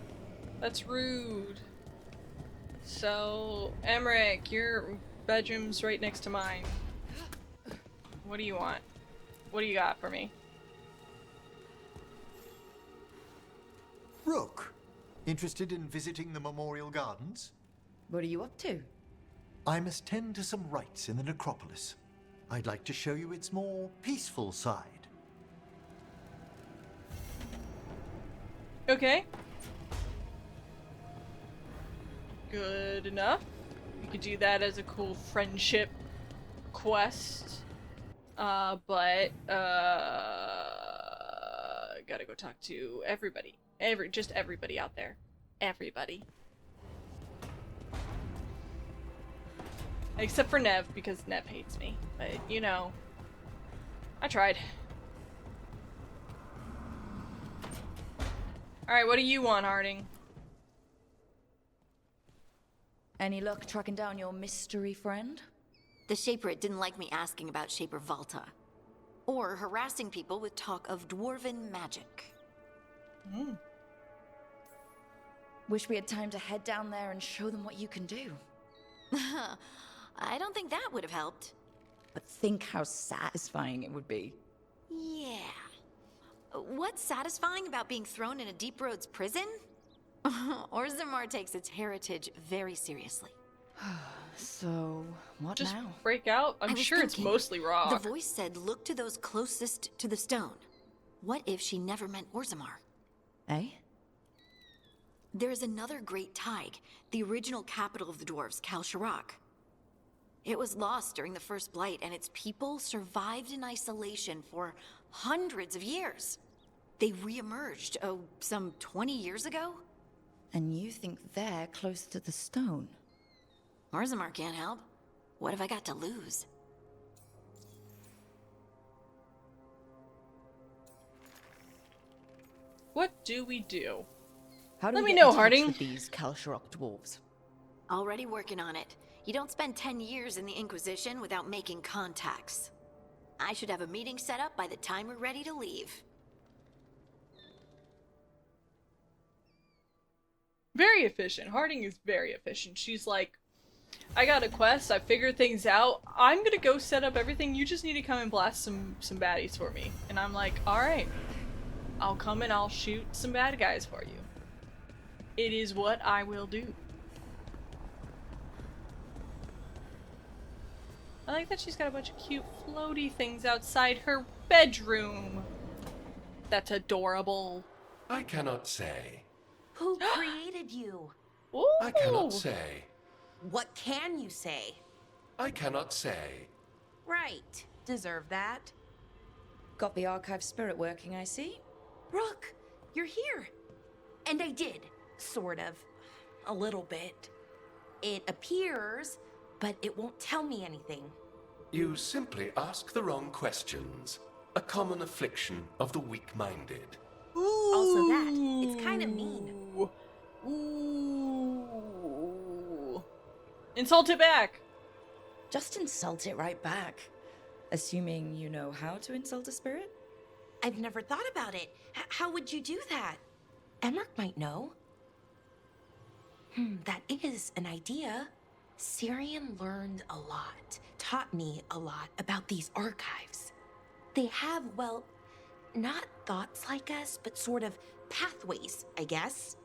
That's rude. So, Emmerich, your bedroom's right next to mine. What do you want? What do you got for me? Rook, interested in visiting the Memorial Gardens? What are you up to? I must tend to some rites in the necropolis. I'd like to show you its more peaceful side. Okay. Good enough. You could do that as a cool friendship quest. But gotta go talk to everybody. Just everybody out there. Everybody. Except for Nev, because Nev hates me. But, you know, I tried. Alright, what do you want, Harding? Any luck tracking down your mystery friend? The Shaper didn't like me asking about Shaper Valta. Or harassing people with talk of dwarven magic. Wish we had time to head down there and show them what you can do. I don't think that would have helped. But think how satisfying it would be. Yeah. What's satisfying about being thrown in a Deep Roads prison? Orzammar takes its heritage very seriously. So, what Just now? break out? I'm sure it's mostly rock. The voice said look to those closest to the stone. What if she never meant Orzammar? Eh? There is another great Tig, the original capital of the dwarves, Kal Shirak. It was lost during the First Blight, and its people survived in isolation for hundreds of years. They re-emerged, some 20 years ago? And you think they're close to the stone? Orzammar can't help. What have I got to lose? What do we do? How do Let we me get know, in touch Harding. with these Kal Shirak dwarves? Already working on it. You don't spend 10 years in the Inquisition without making contacts. I should have a meeting set up by the time we're ready to leave. Very efficient. Harding is very efficient. She's like, I got a quest, I figured things out, I'm gonna go set up everything, you just need to come and blast some baddies for me. And I'm like, alright. I'll come and I'll shoot some bad guys for you. It is what I will do. I like that she's got a bunch of cute floaty things outside her bedroom. That's adorable. I cannot say. Who created you? Ooh. I cannot say. What can you say? I cannot say. Right. Deserve that. Got the archive spirit working, I see. Rook, you're here. And I did. Sort of. A little bit. It appears, but it won't tell me anything. You simply ask the wrong questions. A common affliction of the weak-minded. Also that. It's kind of mean. Ooh. Insult it back. Just insult it right back. Assuming you know how to insult a spirit? I've never thought about it. How would you do that? Emmerich might know. That is an idea. Syrian learned a lot, taught me a lot about these archives. They have, well, not thoughts like us, but sort of pathways, I guess.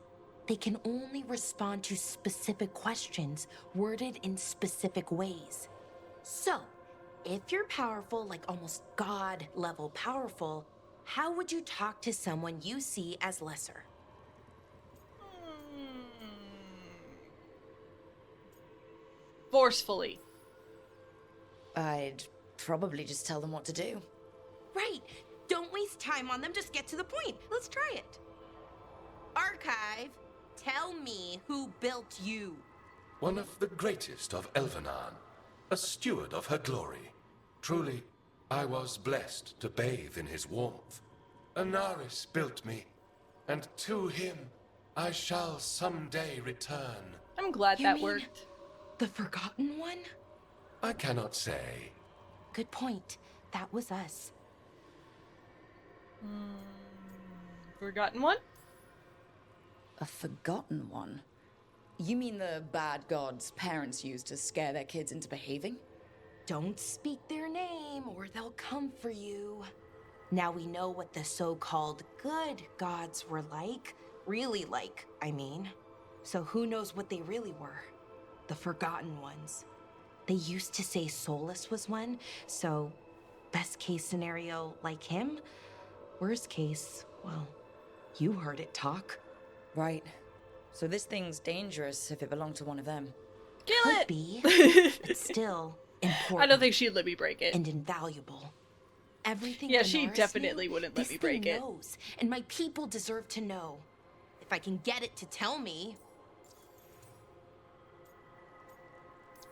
They can only respond to specific questions worded in specific ways. So, if you're powerful, like almost God-level powerful, how would you talk to someone you see as lesser? Forcefully. I'd probably just tell them what to do. Right. Don't waste time on them, just get to the point. Let's try it. Archive, tell me who built you. One of the greatest of Elvenan, a steward of her glory. Truly, I was blessed to bathe in his warmth. Anaris built me, and to him I shall someday return. I'm glad You that mean worked. The Forgotten One? I cannot say. Good point. That was us. Forgotten One? A forgotten one? You mean the bad gods parents used to scare their kids into behaving? Don't speak their name or they'll come for you. Now we know what the so-called good gods were like. Really like, I mean. So who knows what they really were? The Forgotten Ones. They used to say Solus was one, so best case scenario like him. Worst case, well, you heard it talk. Right. So this thing's dangerous if it belonged to one of them. Kill Could it! be, but still important. I don't think she'd let me break it. And invaluable. Everything. Yeah, she Benares definitely knew, wouldn't let this me break thing it. knows, and my people deserve to know. If I can get it to tell me.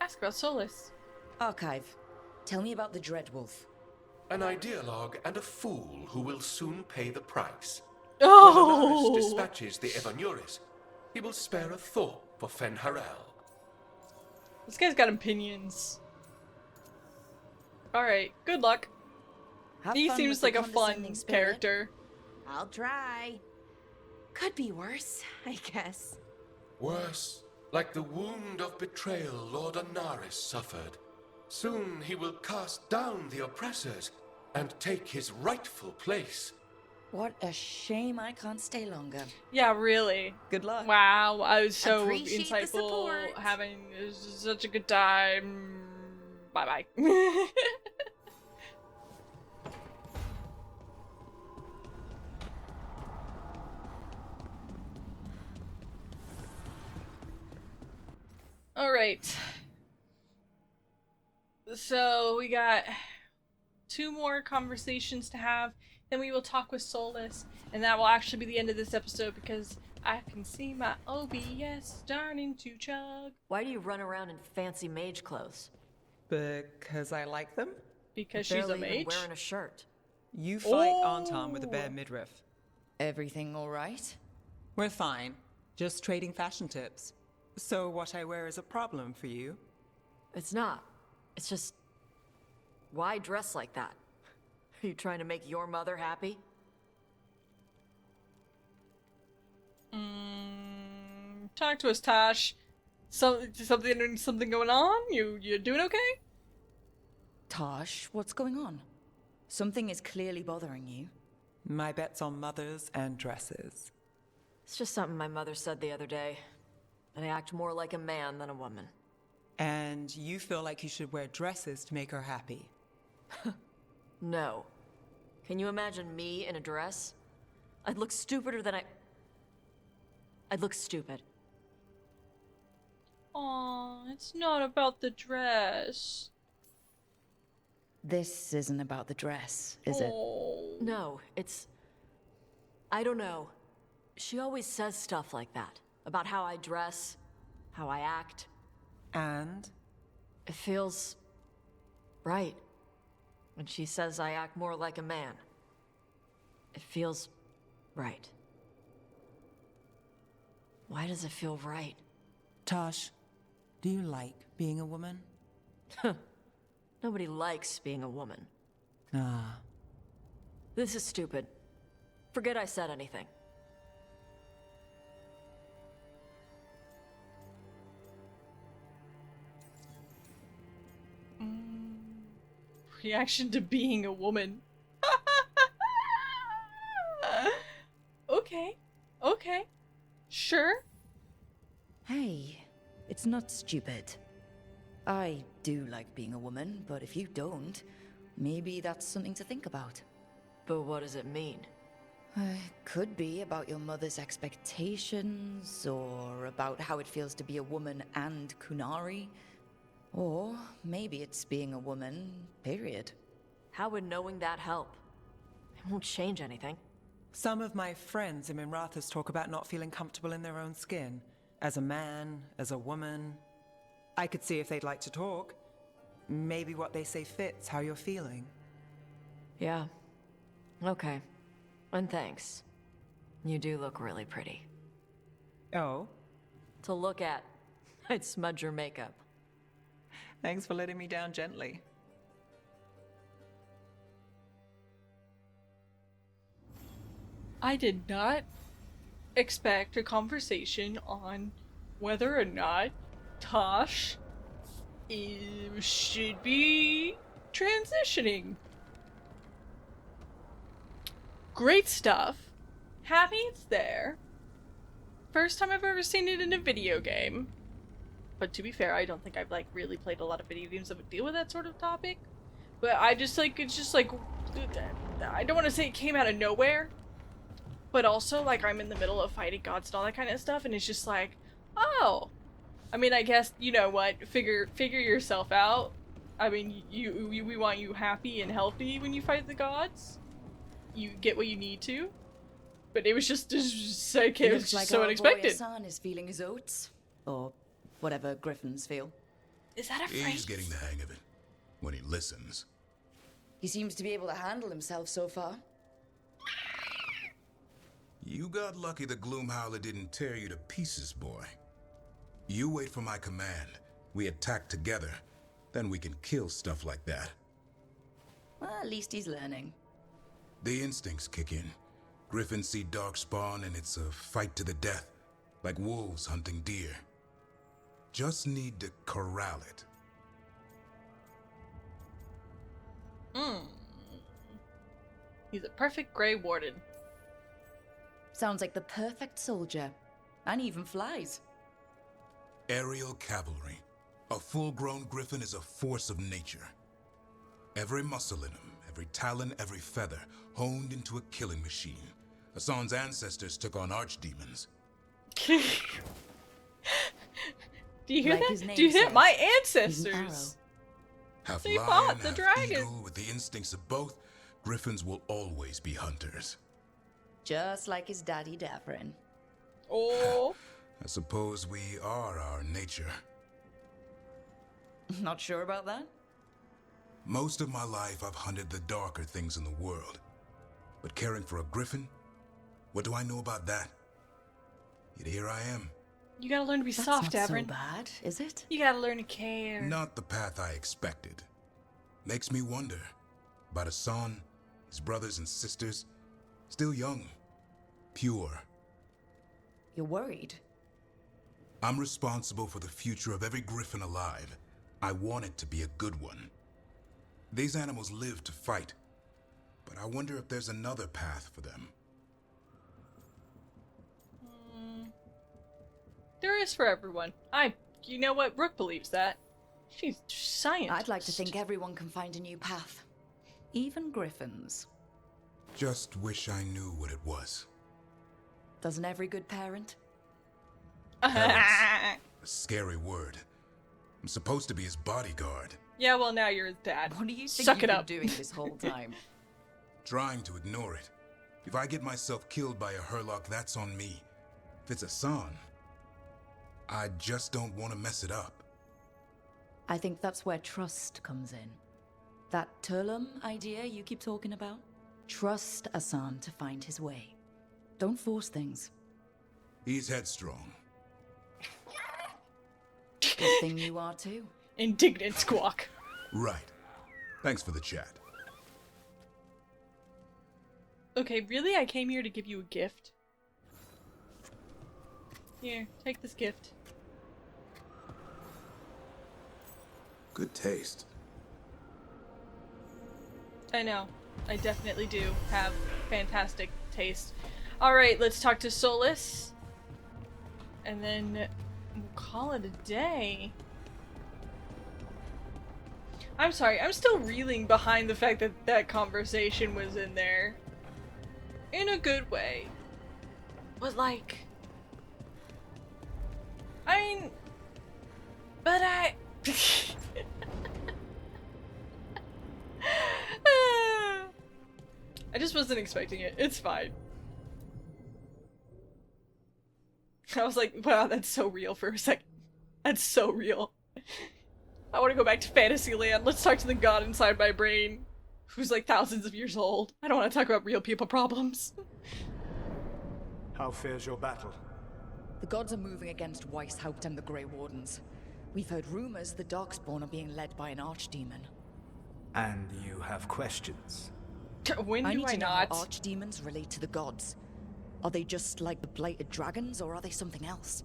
Ask about Solus. Archive, tell me about the Dreadwolf. An ideologue and a fool who will soon pay the price. Oh! When Anaris dispatches the Evanuris, he will spare a thought for Fen'Harel. This guy's got opinions. Alright, good luck. Have He fun seems with like the a fun condescending spirit. character. I'll try. Could be worse, I guess. Worse, like the wound of betrayal Lord Anaris suffered. Soon he will cast down the oppressors and take his rightful place. What a shame I can't stay longer. Yeah, really. Good luck. Wow, I was so Appreciate the insightful, support. having such a good time. Bye-bye. Alright. So, we got 2 more conversations to have, then we will talk with Solus, and that will actually be the end of this episode because I can see my OBS starting to chug. Why do you run around in fancy mage clothes? Because I like them? Because You're she's a barely even mage? wearing a shirt. You fight Anton with a bare midriff. Everything all right? We're fine. Just trading fashion tips. So what I wear is a problem for you? It's not. It's just... Why dress like that? Are you trying to make your mother happy? Talk to us, Tosh. Something going on? You doing okay? Tosh, what's going on? Something is clearly bothering you. My bet's on mothers and dresses. It's just something my mother said the other day. That I act more like a man than a woman. And you feel like you should wear dresses to make her happy? No. Can you imagine me in a dress? I'd look stupider than I'd look stupid. Aw, it's not about the dress. This isn't about the dress, is it? No, it's... I don't know. She always says stuff like that. About how I dress, how I act. And? It feels... right. When she says I act more like a man. It feels... right. Why does it feel right? Tosh, do you like being a woman? Nobody likes being a woman. Ah. This is stupid. Forget I said anything. Reaction to being a woman. Okay. Okay. Sure. Hey, it's not stupid. I do like being a woman, but if you don't, maybe that's something to think about. But what does it mean? Could be about your mother's expectations, or about how it feels to be a woman and Kunari. Or maybe it's being a woman, period. How would knowing that help? It won't change anything. Some of my friends in Minrathous talk about not feeling comfortable in their own skin. As a man, as a woman. I could see if they'd like to talk. Maybe what they say fits how you're feeling. Yeah. Okay. And thanks. You do look really pretty. Oh? To look at. I'd smudge your makeup. Thanks for letting me down gently. I did not expect a conversation on whether or not Tosh should be transitioning. Great stuff. Happy it's there. First time I've ever seen it in a video game. But to be fair, I don't think I've like really played a lot of video games that would deal with that sort of topic. But I just like, it's just like, I don't want to say it came out of nowhere. But also, like, I'm in the middle of fighting gods and all that kind of stuff, and it's just like, oh. I mean, I guess, you know what, figure yourself out. I mean, we want you happy and healthy when you fight the gods. You get what you need to. But it was just like, it was just so unexpected. Looks like our boy Hassan is feeling his oats. Or whatever griffins feel. Is that a phrase? He's getting the hang of it. When he listens. He seems to be able to handle himself so far. You got lucky the Gloomhowler didn't tear you to pieces, boy. You wait for my command. We attack together. Then we can kill stuff like that. Well, at least he's learning. The instincts kick in. Griffins see darkspawn and it's a fight to the death. Like wolves hunting deer. Just need to corral it. He's a perfect Grey Warden. Sounds like the perfect soldier. And he even flies. Aerial cavalry. A full-grown griffin is a force of nature. Every muscle in him, every talon, every feather, honed into a killing machine. Hassan's ancestors took on archdemons. Do you hear Like that? Do you hear says, my he's an ancestors? Half They lion, fought the half dragon. eagle, with the instincts of both, griffins will always be hunters. Just like his daddy Davrin. Oh. I suppose we are our nature. Not sure about that? Most of my life I've hunted the darker things in the world. But caring for a griffin? What do I know about that? Yet here I am. You gotta learn to be That's soft, not Davrin. so bad, is it? You gotta learn to care. Not the path I expected. Makes me wonder about Hassan, his brothers and sisters, still young, pure. You're worried? I'm responsible for the future of every griffin alive. I want it to be a good one. These animals live to fight, but I wonder if there's another path for them. There is for everyone. You know what? Brooke believes that. She's science. I'd like to think everyone can find a new path. Even griffins. Just wish I knew what it was. Doesn't every good parent? A scary word. I'm supposed to be his bodyguard. Yeah, well, now you're his dad. What do you think Suck you've it been up. doing this whole time? Trying to ignore it. If I get myself killed by a Hurlock, that's on me. If it's Hassan, I just don't want to mess it up. I think that's where trust comes in. That Turlum idea you keep talking about? Trust Hassan to find his way. Don't force things. He's headstrong. Good thing you are too. Indignant squawk. Right. Thanks for the chat. Okay, really? I came here to give you a gift? Here, take this gift. Good taste. I know. I definitely do have fantastic taste. Alright, let's talk to Solus. And then we'll call it a day. I'm sorry, I'm still reeling behind the fact that that conversation was in there. In a good way. But like... I mean... But I... just wasn't expecting it. It's fine. I was like, wow, that's so real for a second. That's so real. I want to go back to Fantasyland. Let's talk to the god inside my brain, who's like thousands of years old. I don't want to talk about real people problems. How fares your battle? The gods are moving against Weishaupt and the Grey Wardens. We've heard rumors the Darkspawn are being led by an archdemon. And you have questions? When I do need I to know not? how archdemons relate to the gods. Are they just like the blighted dragons, or are they something else?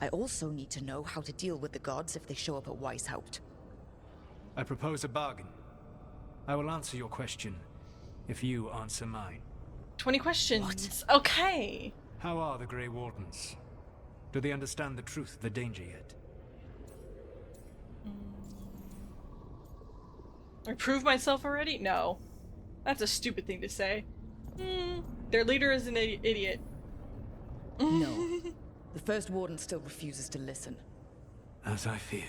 I also need to know how to deal with the gods if they show up at Weishaupt. I propose a bargain. I will answer your question if you answer mine. 20 questions. What? Okay. How are the Grey Wardens? Do they understand the truth of the danger yet? I proved myself already? No. That's a stupid thing to say. Their leader is an idiot. No. The First Warden still refuses to listen. As I feared.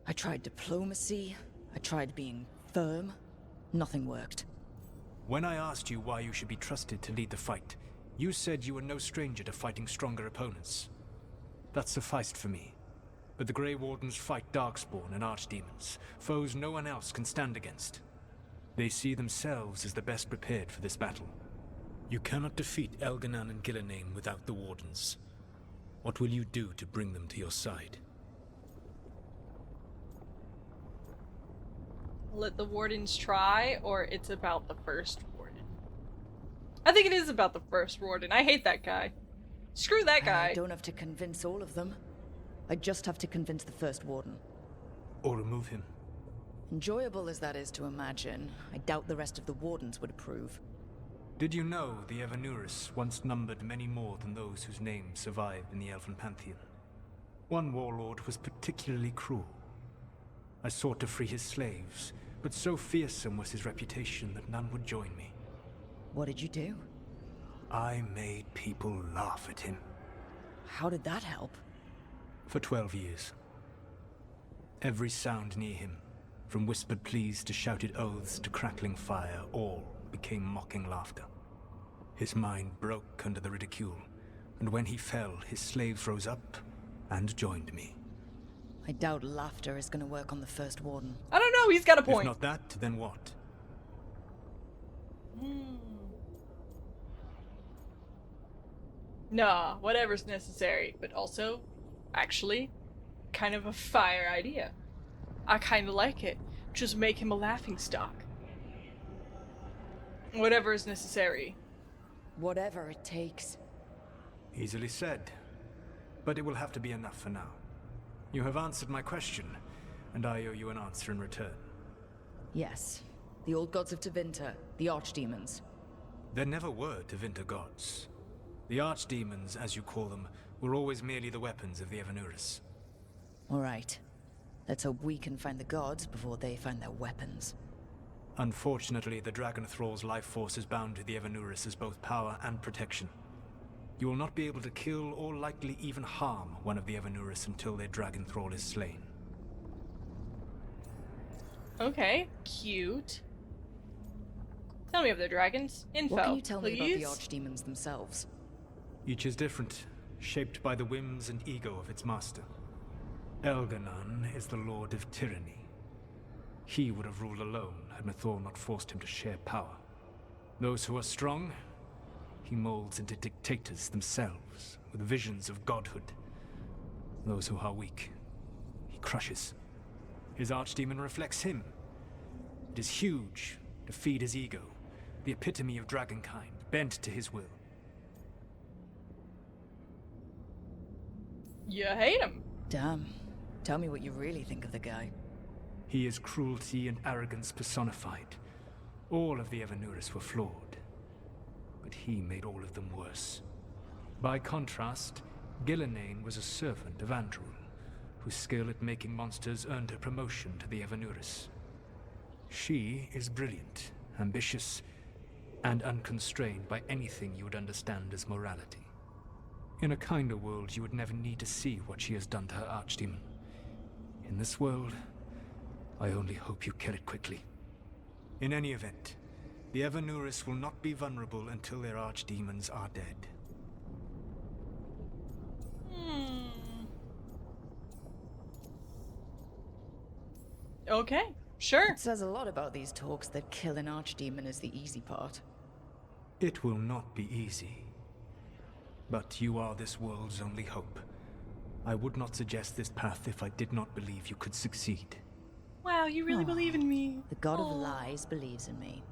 I tried diplomacy. I tried being firm. Nothing worked. When I asked you why you should be trusted to lead the fight, you said you were no stranger to fighting stronger opponents. That sufficed for me. But the Grey Wardens fight Darkspawn and Archdemons, foes no one else can stand against. They see themselves as the best prepared for this battle. You cannot defeat Elganan and Gillenane without the Wardens. What will you do to bring them to your side? Let the Wardens try, or it's about the First Warden? I think it is about the First Warden. I hate that guy. Screw that guy. I don't have to convince all of them. I just have to convince the First Warden. Or remove him. Enjoyable as that is to imagine, I doubt the rest of the Wardens would approve. Did you know the Evanuris once numbered many more than those whose names survive in the Elven Pantheon? One warlord was particularly cruel. I sought to free his slaves, but so fearsome was his reputation that none would join me. What did you do? I made people laugh at him. How did that help? For 12 years. Every sound near him, from whispered pleas to shouted oaths to crackling fire, all became mocking laughter. His mind broke under the ridicule, and when he fell, his slaves rose up and joined me. I doubt laughter is going to work on the First Warden. I don't know, he's got a point. If not that, then what? Nah, whatever's necessary, but also, actually, kind of a fire idea. I kind of like it. Just make him a laughingstock. Whatever is necessary. Whatever it takes. Easily said. But it will have to be enough for now. You have answered my question, and I owe you an answer in return. Yes. The old gods of Tevinter, the archdemons. There never were Tevinter gods. The archdemons, as you call them, were always merely the weapons of the Evanuris. All right. Let's hope we can find the gods before they find their weapons. Unfortunately, the Dragon Thrall's life force is bound to the Evanuris as both power and protection. You will not be able to kill or likely even harm one of the Evanuris until their Dragon Thrall is slain. Okay, cute. Tell me of the dragons. Info, what can you tell please? me about the archdemons themselves? Each is different, shaped by the whims and ego of its master. Elganan is the Lord of Tyranny. He would have ruled alone had Mythal not forced him to share power. Those who are strong, he molds into dictators themselves, with visions of godhood. Those who are weak, he crushes. His archdemon reflects him. It is huge, to feed his ego, the epitome of dragonkind, bent to his will. You hate him. Damn. Tell me what you really think of the guy. He is cruelty and arrogance personified. All of the Evanuris were flawed, but he made all of them worse. By contrast, Gillenane was a servant of Andrul, whose skill at making monsters earned her promotion to the Evanuris. She is brilliant, ambitious, and unconstrained by anything you would understand as morality. In a kinder world, you would never need to see what she has done to her archdemon. In this world, I only hope you kill it quickly. In any event, The Evanuris will not be vulnerable until their archdemons are dead. Okay, sure. It says a lot about these talks that kill an archdemon is the easy part. It will not be easy. But you are this world's only hope. I would not suggest this path if I did not believe you could succeed. Wow, you really believe in me. The god of lies believes in me.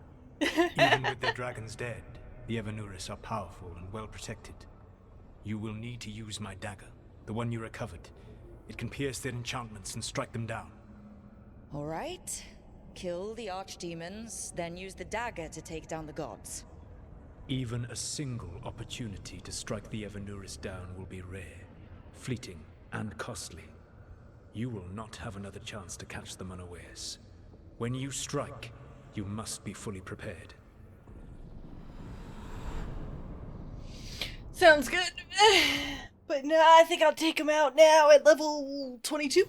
Even with their dragons dead, the Evanuris are powerful and well protected. You will need to use my dagger, the one you recovered. It can pierce their enchantments and strike them down. All right. Kill the archdemons, then use the dagger to take down the gods. Even a single opportunity to strike the Evanuris down will be rare, fleeting, and costly. You will not have another chance to catch them unawares. When you strike, you must be fully prepared. Sounds good. But no, I think I'll take him out now at level 22.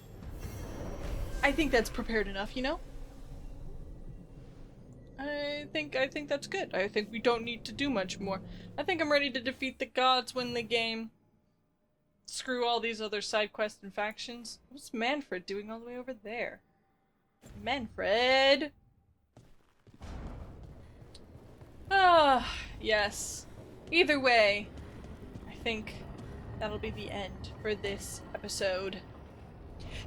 I think that's prepared enough, you know? I think that's good. I think we don't need to do much more. I think I'm ready to defeat the gods, win the game. Screw all these other side quests and factions. What's Manfred doing all the way over there? Manfred! Ah, yes. Either way, I think that'll be the end for this episode.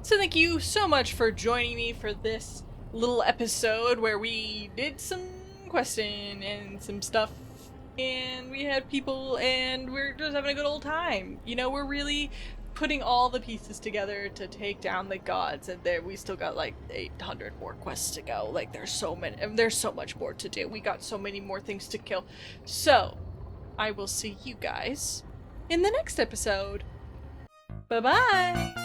So thank you so much for joining me for this little episode where we did some questing and some stuff, and we had people, and we're just having a good old time. You know, we're really putting all the pieces together to take down the gods, and there we still got like 800 more quests to go. Like there's so much more to do. We got so many more things to kill. So I will see you guys in the next episode. Bye bye.